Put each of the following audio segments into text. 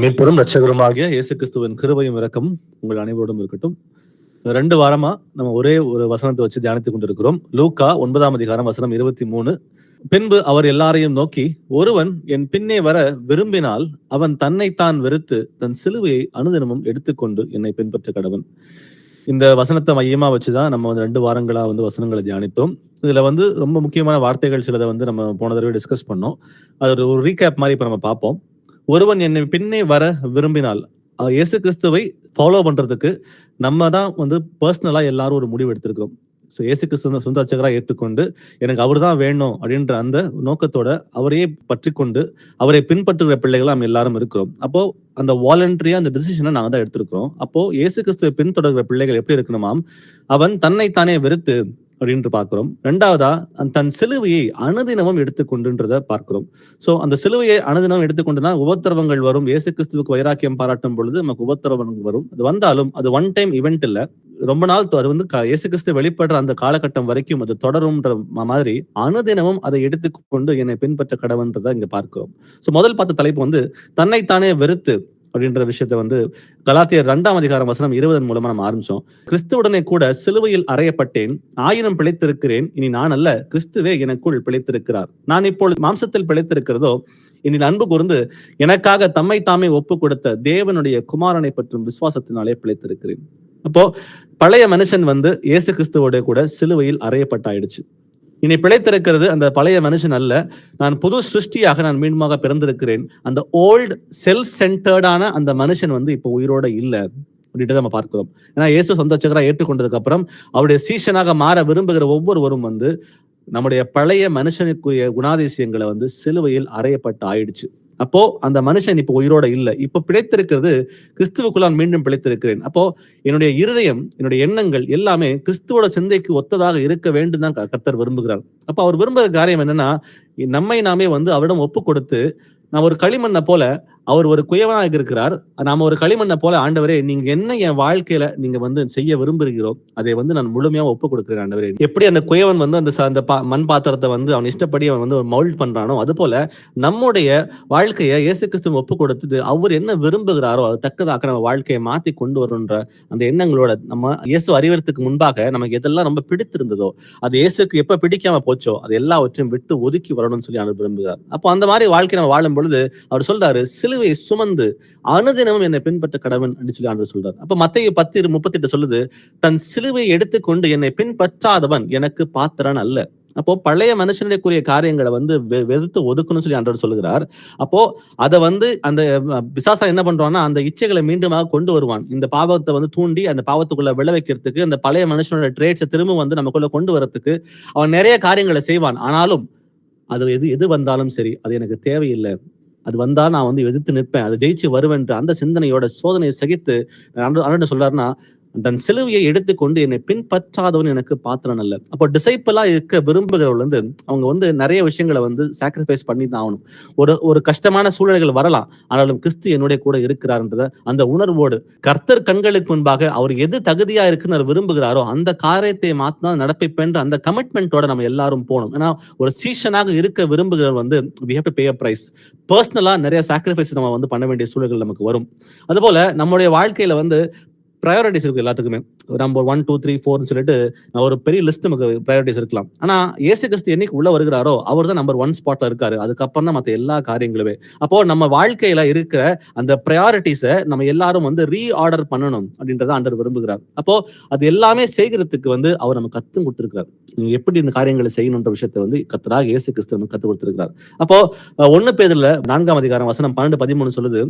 மீட்பெரும் இரட்சகருமாகிய இயேசு கிறிஸ்துவின் கிருபையும் இரக்கமும் உங்கள் அனைவரோடும் இருக்கட்டும். 2 வாரமா நம்ம ஒரே ஒரு வசனத்தை வச்சு தியானித்துக் கொண்டிருக்கிறோம். லூக்கா 9ஆம் அதிகாரம் வசனம் 23. பின்பு அவர் எல்லாரையும் நோக்கி, ஒருவன் என் பின்னே வர விரும்பினால் அவன் தன்னைத்தான் வெறுத்து தன் சிலுவையை அனுதினமும் எடுத்துக்கொண்டு என்னை பின்பற்ற கடவன். இந்த வசனத்தை மையமா வச்சுதான் நம்ம 2 வாரங்களா வசனங்களை தியானித்தோம். இதுல ரொம்ப முக்கியமான வார்த்தைகள் சிலதை நம்ம போன தடவை டிஸ்கஸ் பண்ணோம். அது ஒரு ரீகேப் மாதிரி இப்ப நம்ம பார்ப்போம். ஒருவன் என்னை பின்னே வர விரும்பினால், இயேசு கிறிஸ்துவை ஃபாலோ பண்றதுக்கு நம்ம தான் பர்சனலா எல்லாரும் ஒரு முடிவு எடுத்திருக்கிறோம். இயேசு கிறிஸ்துவ சொந்த ரட்சகராக ஏற்றுக்கொண்டு எனக்கு அவர் தான் வேணும் அப்படின்ற அந்த நோக்கத்தோட அவரையே பற்றி கொண்டு அவரை பின்பற்றுகிற பிள்ளைகள் நம்ம எல்லாரும் இருக்கிறோம். அப்போ அந்த வாலண்டரியா அந்த டிசிஷனை நாங்க தான் எடுத்திருக்கிறோம். அப்போ இயேசு கிறிஸ்துவை பின்தொடர்கிற பிள்ளைகள் எப்படி இருக்கணுமாம், அவன் தன்னைத்தானே வெறுத்து அப்படின்ட்டு பார்க்கிறோம். 2வதா தன் சிலுவையை அனுதினமும் எடுத்துக்கொண்டுன்றத பார்க்கிறோம். சோ அந்த சிலுவையை அனுதினமும் எடுத்துக்கொண்டுனா உபத்திரவங்கள் வரும். இயேசு கிறிஸ்துவுக்கு வைராக்கியம் பாராட்டும் பொழுது நமக்கு உபத்திரவங்கள் வரும். அது வந்தாலும் அது ஒன் டைம் இவெண்ட் இல்ல, ரொம்ப நாள் அது இயேசு கிறிஸ்து வெளிப்படுற அந்த காலகட்டம் வரைக்கும் அது தொடரும்ன்ற மாதிரி அனுதினமும் அதை எடுத்துக்கொண்டு என்னை பின்பற்ற கடவுன்றதை இங்க பார்க்கிறோம். சோ முதல் பார்த்த தலைப்பு தன்னைத்தானே வெறுத்து அப்படின்ற விஷயத்த கலாத்தியர் 2ஆம் அதிகாரம் வசனம் 20 மூலமா நம்ம ஆரம்பிச்சோம். கிறிஸ்துவுடனே கூட சிலுவையில் அறையப்பட்டேன், ஆயினும் பிழைத்திருக்கிறேன், இனி நான் அல்ல, கிறிஸ்துவே எனக்குள் பிழைத்திருக்கிறார். நான் இப்பொழுது மாம்சத்தில் பிழைத்திருக்கிறதோ இனி அன்பு கூர்ந்து எனக்காக தம்மை தாமே ஒப்பு கொடுத்த தேவனுடைய குமாரனை பற்றும் விசுவாசத்தினாலே பிழைத்திருக்கிறேன். அப்போ பழைய மனுஷன் இயேசு கிறிஸ்துவோட கூட சிலுவையில் அறையப்பட்டாயிடுச்சு. இனி பிழைத்திருக்கிறது அந்த பழைய மனுஷன் அல்ல, நான் புது சிருஷ்டியாக நான் மீண்டுமாக பிறந்திருக்கிறேன். அந்த ஓல்டு செல்ஃப் சென்டர்டான அந்த மனுஷன் இப்போ உயிரோட இல்ல அப்படின்றத நம்ம பார்க்கிறோம். ஏன்னா இயேசு சொந்த ரட்சகராக ஏற்றுக்கொண்டதுக்கு அப்புறம் அவருடைய சீஷனாக மாற விரும்புகிற ஒவ்வொருவரும் நம்முடைய பழைய மனுஷனுக்குரிய குணாதிசயங்களை சிலுவையில் அறையப்பட்டு ஆயிடுச்சு. அப்போ அந்த மனுஷன் இப்போ உயிரோட இல்ல, இப்ப பிழைத்திருக்கிறது கிறிஸ்துவுக்குள்ள மீண்டும் பிழைத்திருக்கிறேன். அப்போ என்னுடைய இருதயம், என்னுடைய எண்ணங்கள் எல்லாமே கிறிஸ்துவோட சிந்தைக்கு ஒத்ததாக இருக்க வேண்டும் தான் கர்த்தர் விரும்புகிறார். அப்ப அவர் விரும்புகிற காரியம் என்னன்னா, நம்மை நாமே அவரிடம் ஒப்பு கொடுத்து, நான் ஒரு களிமண்ணை போல, அவர் ஒரு குயவனாக இருக்கிறார், நாம ஒரு களிமண்ணை போல, ஆண்டவரே நீங்க என்ன என் வாழ்க்கையில நீங்க செய்ய விரும்புகிறீரோ அதை நான் முழுமையா ஒப்பு கொடுக்கிறேன் ஆண்டவரே. எப்படி அந்த குயவன் அந்த மண் பாத்திரத்தை அவன் இஷ்டப்படி அவன் ஒரு மவுல்ட் பண்றானோ, அது போல நம்முடைய வாழ்க்கையை இயேசு கிறிஸ்து ஒப்பு கொடுத்துட்டு அவர் என்ன விரும்புகிறாரோ அது தக்கதாக நம்ம வாழ்க்கையை மாத்தி கொண்டு வரும்ன்ற அந்த எண்ணங்களோட நம்ம இயேசு அறிவதற்கு முன்பாக நமக்கு எதெல்லாம் ரொம்ப பிடித்திருந்ததோ, அது இயேசுக்கு எப்ப பிடிக்காம போச்சோ அது எல்லாவற்றையும் விட்டு ஒதுக்கி வரணும்னு சொல்லி அவர் விரும்புகிறார். அப்போ அந்த மாதிரி வாழ்க்கை நம்ம வாழும் பொழுது அவர் சொல்றாரு, சிலுவையை சுமந்து அனுதினமும் என்னை பின்பற்ற கடவன் அப்படின்னு சொல்லி ஆண்டவர் சொல்றாரு. அப்ப மத்தேயு 10:38 சொல்லுது, தன் சிலுவையை எடுத்துக்கொண்டு என்னை பின்பற்றாதவன் எனக்கு பாத்திரன் அல்ல. அப்போ பழைய மனுஷனுடைய காரியங்களை வெறுத்து ஒதுக்கணும்னு சொல்லி ஆண்டவர் சொல்லுகிறார். அப்போ அதை அந்த பிசாசா என்ன பண்றான்னா, அந்த இச்சைகளை மீண்டுமாக கொண்டு வருவான். இந்த பாவத்தை தூண்டி அந்த பாவத்துக்குள்ள விளை வைக்கிறதுக்கு, அந்த பழைய மனுஷனோட ட்ரேட்ஸை திரும்ப நமக்குள்ள கொண்டு வரதுக்கு அவன் நிறைய காரியங்களை செய்வான். ஆனாலும் அது எது வந்தாலும் சரி, அது எனக்கு தேவையில்லை, அது வந்தா நான் எதிர்த்து நிற்பேன், அதை ஜெயிச்சு வருவேன்ற அந்த சிந்தனையோட சோதனையை சகித்து என்ன சொல்றாருன்னா, தன் சிலுவையை எடுத்துக்கொண்டு என்னை பின்பற்றாதவன் எனக்கு பாத்திரன் அல்ல. அப்போ டிசைப்பிளா இருக்க விரும்புகிறவர்கள் அவங்க நிறைய விஷயங்களை சாக்ரிஃபைஸ் பண்ணி தான் ஆகணும். ஒரு கஷ்டமான சூழ்நிலைகள் வரலாம், ஆனாலும் கிறிஸ்து என்னுடைய கூட இருக்கிறார்ன்றத அந்த உணர்வோடு கர்த்தர் கண்களுக்கு முன்பாக அவர் எது தகுதியா இருக்குன்னு அவர் விரும்புகிறாரோ அந்த காரியத்தை மாத்தினா நடப்பிப்பென்ற அந்த கமிட்மெண்டோட நம்ம எல்லாரும் போகணும். ஏன்னா ஒரு சீஷனாக இருக்க விரும்புகிறவர் we have to pay a price. பர்சனலா நிறைய சாக்ரிஃபைஸ் நம்ம பண்ண வேண்டிய சூழல்கள் நமக்கு வரும். அதுபோல நம்முடைய வாழ்க்கையில ப்ரையாரிட்டிஸ் இருக்கு எல்லாத்துக்குமே. நம்பர் 1 2 3 4 சொல்லிட்டு ஒரு பெரிய லிஸ்ட் நமக்கு ப்ரையாரிட்டிஸ் இருக்கலாம். ஆனா இயேசு கிறிஸ்து என்னைக்கு உள்ள வருகிறாரோ அவர் தான் நம்பர் 1 ஸ்பாட்ல இருக்காரு. அதுக்கப்புறம் தான் மற்ற எல்லா காரியங்களுமே. அப்போ நம்ம வாழ்க்கையில இருக்கிற அந்த ப்ரையாரிட்டிஸை நம்ம எல்லாரும் ரீஆர்டர் பண்ணணும் அப்படின்றத ஆண்டவர் விரும்புகிறார். அப்போ அது எல்லாமே செய்கிறதுக்கு அவர் நமக்கு கத்து கொடுத்திருக்கிறார். நீங்க எப்படி இந்த காரியங்களை செய்யணும்ன்ற விஷயத்தை கர்த்தராக இயேசு கிறிஸ்து நமக்கு கத்து கொடுத்திருக்கிறார். அப்போ 1 பேதுருல 4ஆம் அதிகாரம் வசனம் 12-13 சொல்லுது,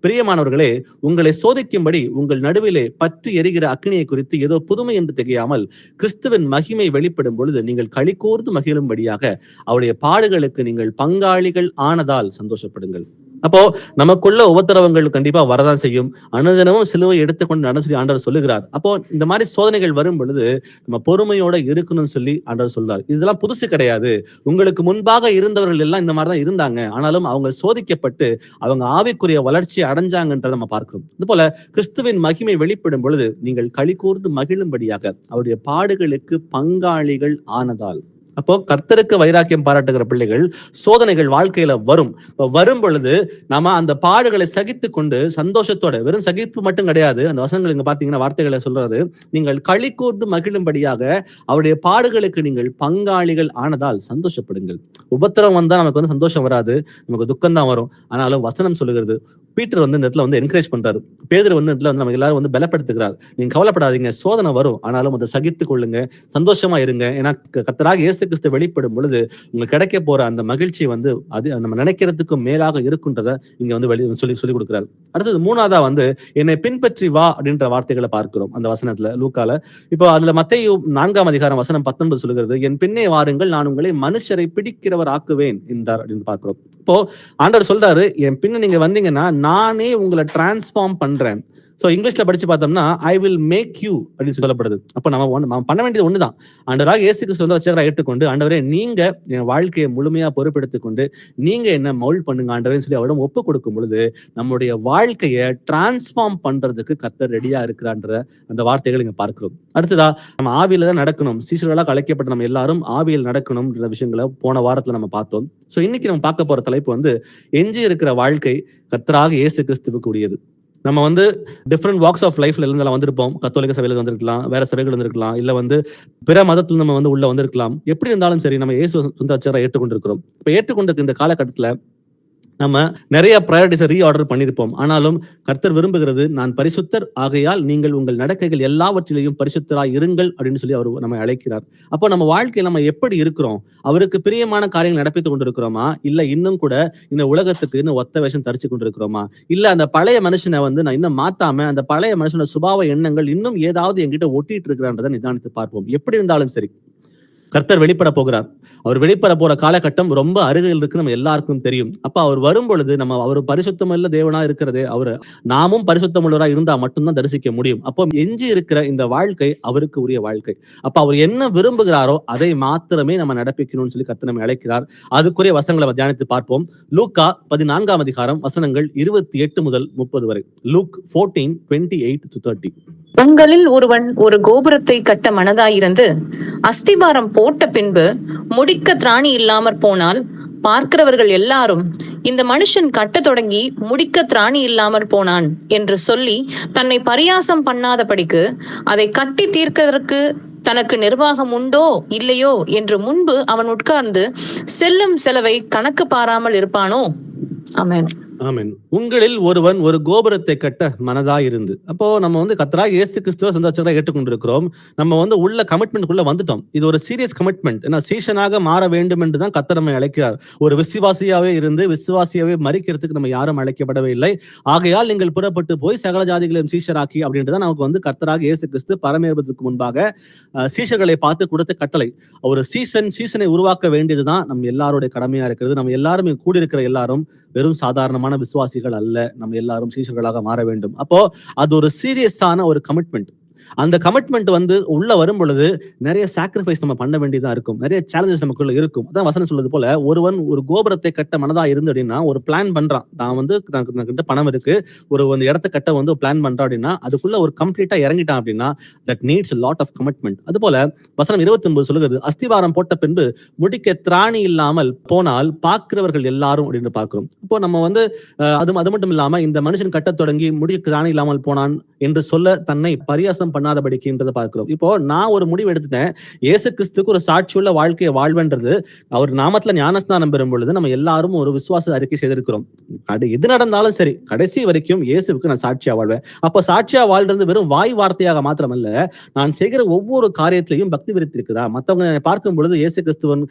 பிரியமானவர்களே, உங்களை சோதிக்கும்படி உங்கள் நடுவிலே பற்றி எரிகிற அக்கினியை குறித்து ஏதோ புதுமை என்று திகையாமல் கிறிஸ்துவின் மகிமை வெளிப்படும் பொழுது நீங்கள் களிகூர்ந்து மகிழும்படியாக அவருடைய பாடுகளுக்கு நீங்கள் பங்காளிகள் ஆனதால் சந்தோஷப்படுங்கள். அப்போ நமக்குள்ள உபத்திரவங்கள் கண்டிப்பா வரதான் செய்யும். அனுதினமும் சிலுவை எடுத்துக்கொண்டு நடந்து சொல்லி ஆண்டவர் சொல்லுகிறார். அப்போ இந்த மாதிரி சோதனைகள் வரும் பொழுது நம்ம பொறுமையோட இருக்கணும்னு சொல்லி ஆண்டவர் சொல்றார். இதெல்லாம் புதுசு கிடையாது. உங்களுக்கு முன்பாக இருந்தவர்கள் எல்லாம் இந்த மாதிரிதான் இருந்தாங்க, ஆனாலும் அவங்க சோதிக்கப்பட்டு அவங்க ஆவிக்குரிய வளர்ச்சி அடைஞ்சாங்கன்றதை நம்ம பார்க்கிறோம். இது போல கிறிஸ்துவின் மகிமை வெளிப்படும் பொழுது நீங்கள் களி கூர்ந்து மகிழும்படியாக அவருடைய பாடுகளுக்கு பங்காளிகள் ஆனதால். அப்போ கர்த்தருக்கு வைராக்கியம் பாராட்டுகிற பிள்ளைகள் சோதனைகள் வாழ்க்கையில வரும். வரும் பொழுது நாம அந்த பாடுகளை சகித்து கொண்டு சந்தோஷத்தோட, வெறும் சகிப்பு மட்டும் கிடையாது, அந்த வசனங்கள் இங்க பாத்தீங்கன்னா வார்த்தைகளை சொல்றது, நீங்கள் களி கூர்ந்து மகிழும்படியாக அவருடைய பாடுகளுக்கு நீங்கள் பங்காளிகள் ஆனதால் சந்தோஷப்படுங்கள். உபத்திரம் வந்தா நமக்கு வந்து சந்தோஷம் வராது, நமக்கு துக்கம் தான் வரும். ஆனாலும் வசனம் சொல்லுகிறது, பீட்டர் வந்து இந்த இடத்துல வந்து என்கரேஜ் பண்றாரு, பேதுரு வந்து இந்த இடத்துல வந்து நம்ம எல்லாரும் வந்து பலப்படுத்துகிறார். நீங்க கவலைப்படாதீங்க, சோதனை வரும், ஆனாலும் அதை சகித்துக் கொள்ளுங்க, சந்தோஷமா இருங்க. ஏன்னா கர்த்தராகிய இயேசு கிறிஸ்து வெளிப்படும் பொழுது உங்களுக்கு கிடைக்க போற அந்த மகிழ்ச்சி வந்து அது நம்ம நினைக்கிறதுக்கும் மேலாக இருக்குன்றத இங்க வந்து சொல்லி கொடுக்கிறார். அடுத்தது மூணாவதா வந்து என்னை பின்பற்றி வா அப்படின்ற வார்த்தைகளை பார்க்கிறோம் அந்த வசனத்துல, லூக்கால. இப்போ அதுல மத்தேயு 4ஆம் அதிகாரம் வசனம் 19 சொல்லுகிறது, என் பின்னே வாருங்கள், நான் உங்களை மனுஷரை பிடிக்கிறவர் ஆக்குவேன் என்றார் அப்படின்னு பார்க்கிறோம். இப்போ ஆண்டவர் சொல்றாரு, என் பின்ன நீங்க வந்தீங்கன்னா நானே உங்களை டிரான்ஸ்ஃபார்ம் பண்றேன். ஸோ இங்கிலீஷ்ல படிச்சு பார்த்தோம்னா ஐ வில் மேக் யூ அப்படின்னு சொல்லப்படுது. அப்போ நம்ம பண்ண வேண்டியது ஒண்ணுதான், ஆண்டவராக இயேசு கிறிஸ்து வந்து ரட்சகராக ஏற்றுக்கொண்டு, ஆண்டவரே நீங்க என் வாழ்க்கையை முழுமையா பொறுப்பெடுத்துக் கொண்டு நீங்க என்ன மவுல்ட் பண்ணுங்க ஆண்டவரேன்னு சொல்லி அவரிடம் ஒப்பு கொடுக்கும் பொழுது நம்முடைய வாழ்க்கையை டிரான்ஸ்ஃபார்ம் பண்றதுக்கு கர்த்தர் ரெடியா இருக்கிறான்ற அந்த வார்த்தைகள் இங்க பார்க்கிறோம். அடுத்ததா நம்ம ஆவியில தான் நடக்கணும், சீஷர்களாக அழைக்கப்பட்ட நம்ம எல்லாரும் ஆவியில் நடக்கணும் விஷயங்களை போன வாரத்துல நம்ம பார்த்தோம். ஸோ இன்னைக்கு நம்ம பார்க்க போற தலைப்பு வந்து எஞ்சி இருக்கிற வாழ்க்கை கர்த்தராக இயேசு கிறிஸ்துவுக்கு உரியது. நம்ம வந்து டிஃப்ரெண்ட் வாக்ஸ் ஆஃப் லைஃப்ல இருந்து வந்திருப்போம். கத்தோலிக்க சபையில வந்திருக்கலாம், வேற சபைகள் வந்திருக்கலாம், இல்ல வந்து பிற மதத்துல நம்ம வந்து உள்ள வந்திருக்கலாம். எப்படி இருந்தாலும் சரி, நம்ம இயேசு சொந்த ரட்சகரை ஏற்றுக்கொண்டிருக்கிறோம். இப்ப ஏற்றுக்கொண்டிருக்க இந்த காலகட்டத்துல நம்ம நிறைய ப்ரையாரிட்டிஸை ரீஆர்டர் பண்ணியிருப்போம். ஆனாலும் கர்த்தர் விரும்புகிறது, நான் பரிசுத்தர் ஆகையால் நீங்கள் உங்கள் நடக்கைகள் எல்லாவற்றிலையும் பரிசுத்தராய் இருங்கள் அப்படின்னு சொல்லி அவர் நம்ம அழைக்கிறார். அப்போ நம்ம வாழ்க்கையில் நம்ம எப்படி இருக்கிறோம்? அவருக்கு பிரியமான காரியங்கள் நடப்பித்துக் கொண்டிருக்கிறோமா, இல்ல இன்னும் கூட இந்த உலகத்துக்கு இன்னும் ஒத்த வேஷம் தரிச்சு கொண்டிருக்கிறோமா, இல்ல அந்த பழைய மனுஷனை வந்து நான் இன்னும் மாத்தாம அந்த பழைய மனுஷனோட சுபாவ எண்ணங்கள் இன்னும் ஏதாவது என்கிட்ட ஒட்டிட்டு இருக்கிறான்றதை நிதானித்து பார்ப்போம். எப்படி இருந்தாலும் சரி, கர்த்தர் வெளிப்பட போகிறார். அவர் வெளிப்பட போற காலகட்டம் ரொம்ப அருகில் இருக்கு, நம்ம எல்லாருக்கும் தெரியும். அப்ப அவர் வரும் பொழுது நம்ம அவர் பரிசுத்தமுள்ள தேவனா இருக்கிறதே, அவரு நாமும் பரிசுத்தமுள்ளவரா இருந்தா மட்டும்தான் தரிசிக்க முடியும். அப்போ எஞ்சி இருக்கிற இந்த வாழ்க்கை அவருக்கு உரிய வாழ்க்கை. அப்ப அவர் என்ன விரும்புகிறாரோ அதை மாத்திரமே நம்ம நடப்பிக்கணும்னு சொல்லி கர்த்தர் நம்மை அழைக்கிறார். அதுக்குரிய வசனங்களை தியானித்து பார்ப்போம். லூக்கா 14ஆம் அதிகாரம் வசனங்கள் 28 முதல் 30 வரை. லூக் 14:28-30. உங்களில் ஒருவன் ஒரு கோபுரத்தை கட்ட மனதாயிருந்து அஸ்திபாரம் போட்ட பின்பு முடிக்க திராணி இல்லாமற் போனால் பார்க்கிறவர்கள் எல்லாரும், இந்த மனுஷன் கட்ட தொடங்கி முடிக்க திராணி இல்லாமற் போனான் என்று சொல்லி தன்னை பரியாசம் பண்ணாதபடிக்கு அதை கட்டி தீர்க்கிறதற்கு தனக்கு நிர்வாகம் உண்டோ இல்லையோ என்று முன்பு அவன் உட்கார்ந்து செல்லும் செலவை கணக்கு பாராமல் இருப்பானோ? ஆமென். ஆமென். உங்களில் ஒருவன் ஒரு கோபுரத்தை கட்ட மனதாயிருந்து. அப்போ நம்ம வந்து கர்த்தராகிய இயேசு கிறிஸ்துவை சொந்த ரட்சகராக ஏற்றுக்கொண்டிருக்கிறோம். நம்ம வந்து உள்ள கமிட்மெண்ட்குள்ள வந்துட்டோம். இது ஒரு சீரியஸ் கமிட்மெண்ட். ஏன்னா சீஷனாக மாற வேண்டும் என்று தான் கர்த்தர் நம்மை அழைக்கிறார். ஒரு விசுவாசியாவே இருந்து விசுவாசியாவே மரிக்கிறதுக்கு நம்ம யாரும் அழைக்கப்படவே இல்லை. ஆகையால் நீங்கள் புறப்பட்டு போய் சகல ஜாதிகளையும் சீஷராக்கி அப்படின்றத நமக்கு வந்து கர்த்தராகிய இயேசு கிறிஸ்து பரமேறுவதற்கு முன்பாக சீஷர்களை பார்த்து கொடுத்த கட்டளை. ஒரு சீசனை உருவாக்க வேண்டியதுதான் நம்ம எல்லாருடைய கடமையா இருக்கிறது. நம்ம எல்லாரும் கூடியிருக்கிற எல்லாரும் வெறும் சாதாரணமான விசுவாசிகள் அல்ல, நம்ம எல்லாரும் சீஷர்களாக மாற வேண்டும். அப்போ அது ஒரு சீரியஸான ஒரு கமிட்மெண்ட். அந்த கமிட்மெண்ட் வந்து உள்ள வரும் பொழுது நிறைய சாக்ரிஃபைஸ் நம்ம பண்ண வேண்டியதா இருக்கும், நிறைய சேலஞ்சஸ் நமக்குள்ள இருக்கும். அதான் வசனம் சொல்றது போல, ஒருவன் ஒரு கோபுரத்தை கட்ட மனதா இருந்து அப்படின்னா ஒரு பிளான் பண்றான். நான் வந்து கிட்ட பணம் இருக்கு, ஒரு இடத்தை கட்ட வந்து பிளான் பண்றான் அப்படின்னா அதுக்குள்ள ஒரு கம்ப்ளீட்டா இறங்கிட்டான் அப்படின்னா that needs lot of commitment. அது போல வசனம் 29 சொல்லுகிறது, அஸ்திவாரம் போட்ட பின்பு முடிக்க திராணி இல்லாமல் போனால் பார்க்கிறவர்கள் எல்லாரும் அப்படின்னு பார்க்கிறோம். இப்போ நம்ம வந்து அது மட்டும் இல்லாம இந்த மனுஷன் கட்ட தொடங்கி முடிக்க திராணி இல்லாமல் போனான் என்று சொல்ல தன்னை பரியாசம் பண்ணாதபடின்றதை பார்க்கிறோம். இப்போ நான் ஒரு முடிவு எடுத்துட்டேன், இயேசு கிறிஸ்துக்கு ஒரு சாட்சியுள்ள வாழ்க்கையை வாழ்வென்றது அவர் நாமத்துல ஞானஸ்நானம் பெறும் பொழுது நம்ம எல்லாரும் ஒரு விசுவாச அறிக்கை செய்திருக்கிறோம். எது நடந்தாலும் சரி கடைசி வரைக்கும் இயேசுக்கு நான் சாட்சியா வாழ்வேன். அப்ப சாட்சியா வாழ்றது வெறும் வாய் வார்த்தையாக மாத்திரமல்ல, நான் செய்கிற ஒவ்வொரு காரியத்திலையும் பக்தி விருத்தி இருக்குதா, மற்றவங்க பார்க்கும் பொழுது இயேசு கிறிஸ்துவன்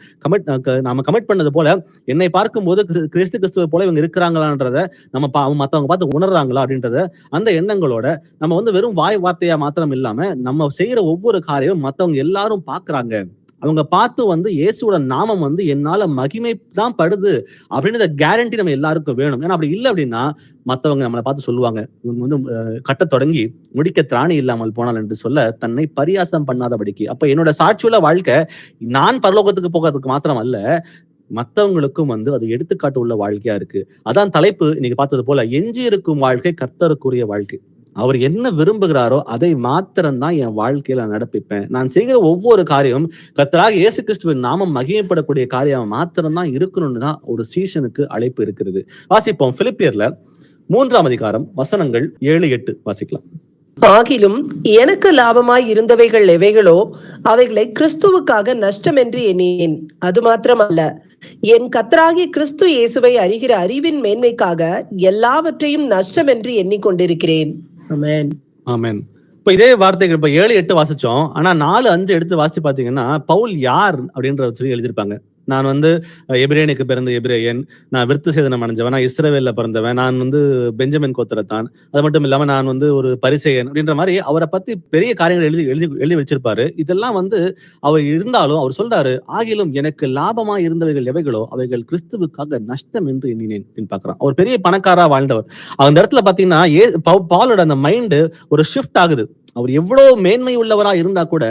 நாம கமிட் பண்ணது போல என்னை பார்க்கும் போது கிறிஸ்து கிறிஸ்துவ போல இவங்க இருக்கிறாங்களான்றத நம்ம மற்றவங்க பார்த்து உணர்றாங்களா அப்படின்றத அந்த எண்ணங்களோட நம்ம வந்து வெறும் வாய் வார்த்தையா மாத்திரம் இல்லாம நம்ம செய்யற ஒவ்வொரு காரியமும் மத்தவங்க எல்லாரும் பாக்குறாங்க, அவங்க பார்த்து வந்து இயேசுவோட நாமம் வந்து என்னால மகிமை தான் படுது அப்படின்ற கேரண்டி நம்ம எல்லாருக்கும் வேணும். ஏன்னா அப்படி இல்லை அப்படின்னா மத்தவங்க நம்மளை பார்த்து சொல்லுவாங்க, இவங்க வந்து கட்ட தொடங்கி முடிக்க திராணி இல்லாமல் போனால் என்று சொல்ல தன்னை பரியாசம் பண்ணாதபடிக்கு. அப்ப என்னோட சாட்சியுள்ள வாழ்க்கை நான் பரலோகத்துக்கு போகிறதுக்கு மாத்திரம் அல்ல, மற்றவங்களுக்கும் வந்து அது எடுத்துக்காட்டு உள்ள வாழ்க்கையா இருக்கு. அதான் தலைப்பு இன்னைக்கு பார்த்தது போல, எஞ்சி இருக்கும் வாழ்க்கை கர்த்தருக்குரிய வாழ்க்கை. அவர் என்ன விரும்புகிறாரோ அதை மாத்திரம்தான் என் வாழ்க்கையில நான் நடப்பிப்பேன். நான் செய்கிற ஒவ்வொரு காரியம் கர்த்தராகிய இயேசு கிறிஸ்துவின் நாமம் மகிமைப்படக்கூடிய காரியம் மாத்திரம்தான் இருக்கணும்னு தான் ஒரு சீஷனுக்கு அழைப்பு இருக்கிறது. வாசிப்போம். பிலிப்பியர்ல 3ஆம் அதிகாரம் வசனங்கள் 7-8 வாசிக்கலாம். ஆகிலும் எனக்கு லாபமாய் இருந்தவைகள் எவைகளோ அவைகளை கிறிஸ்துவுக்காக நஷ்டம் என்று எண்ணினேன். அது மாத்திரமல்ல, என் கர்த்தராகிய கிறிஸ்து இயேசுவை அறிகிற அறிவின் மேன்மைக்காக எல்லாவற்றையும் நஷ்டம் என்று எண்ணிக்கொண்டிருக்கிறேன். ஆமென். ஆமென். இப்ப இதே வார்த்தைகள் இப்ப 7-8 வாசிச்சோம். ஆனா 4-5 எடுத்து வாசிச்சு பாத்தீங்கன்னா பவுல் யார் அப்படின்ற சொல்லி எழுதியிருப்பாங்க. நான் எபிரேனுக்கு பிறந்த எபிரேயன், நான் விருத்த சேதனம் அடைஞ்சவன், நான் இஸ்ரவேல்ல பிறந்தவன், நான் பெஞ்சமின் கோத்திரத்தான், அது மட்டும் இல்லாம நான் ஒரு பரிசேயன் அப்படின்ற மாதிரி அவரை பத்தி பெரிய காரியங்கள் எழுதி எழுதி எழுதி வச்சிருப்பாரு. இதெல்லாம் அவர் இருந்தாலும் அவர் சொல்றாரு, ஆகிலும் எனக்கு லாபமா இருந்தவைகள் எவைகளோ அவைகள் கிறிஸ்துவுக்காக நஷ்டம் என்று எண்ணினேன் அப்படின்னு பாக்குறான். அவர் பெரிய பணக்காரா வாழ்ந்தவர். அந்த இடத்துல பாத்தீங்கன்னா பவுலோட அந்த மைண்ட் ஒரு ஷிஃப்ட் ஆகுது. அவர் எவ்வளவு மேன்மை உள்ளவரா இருந்தா கூட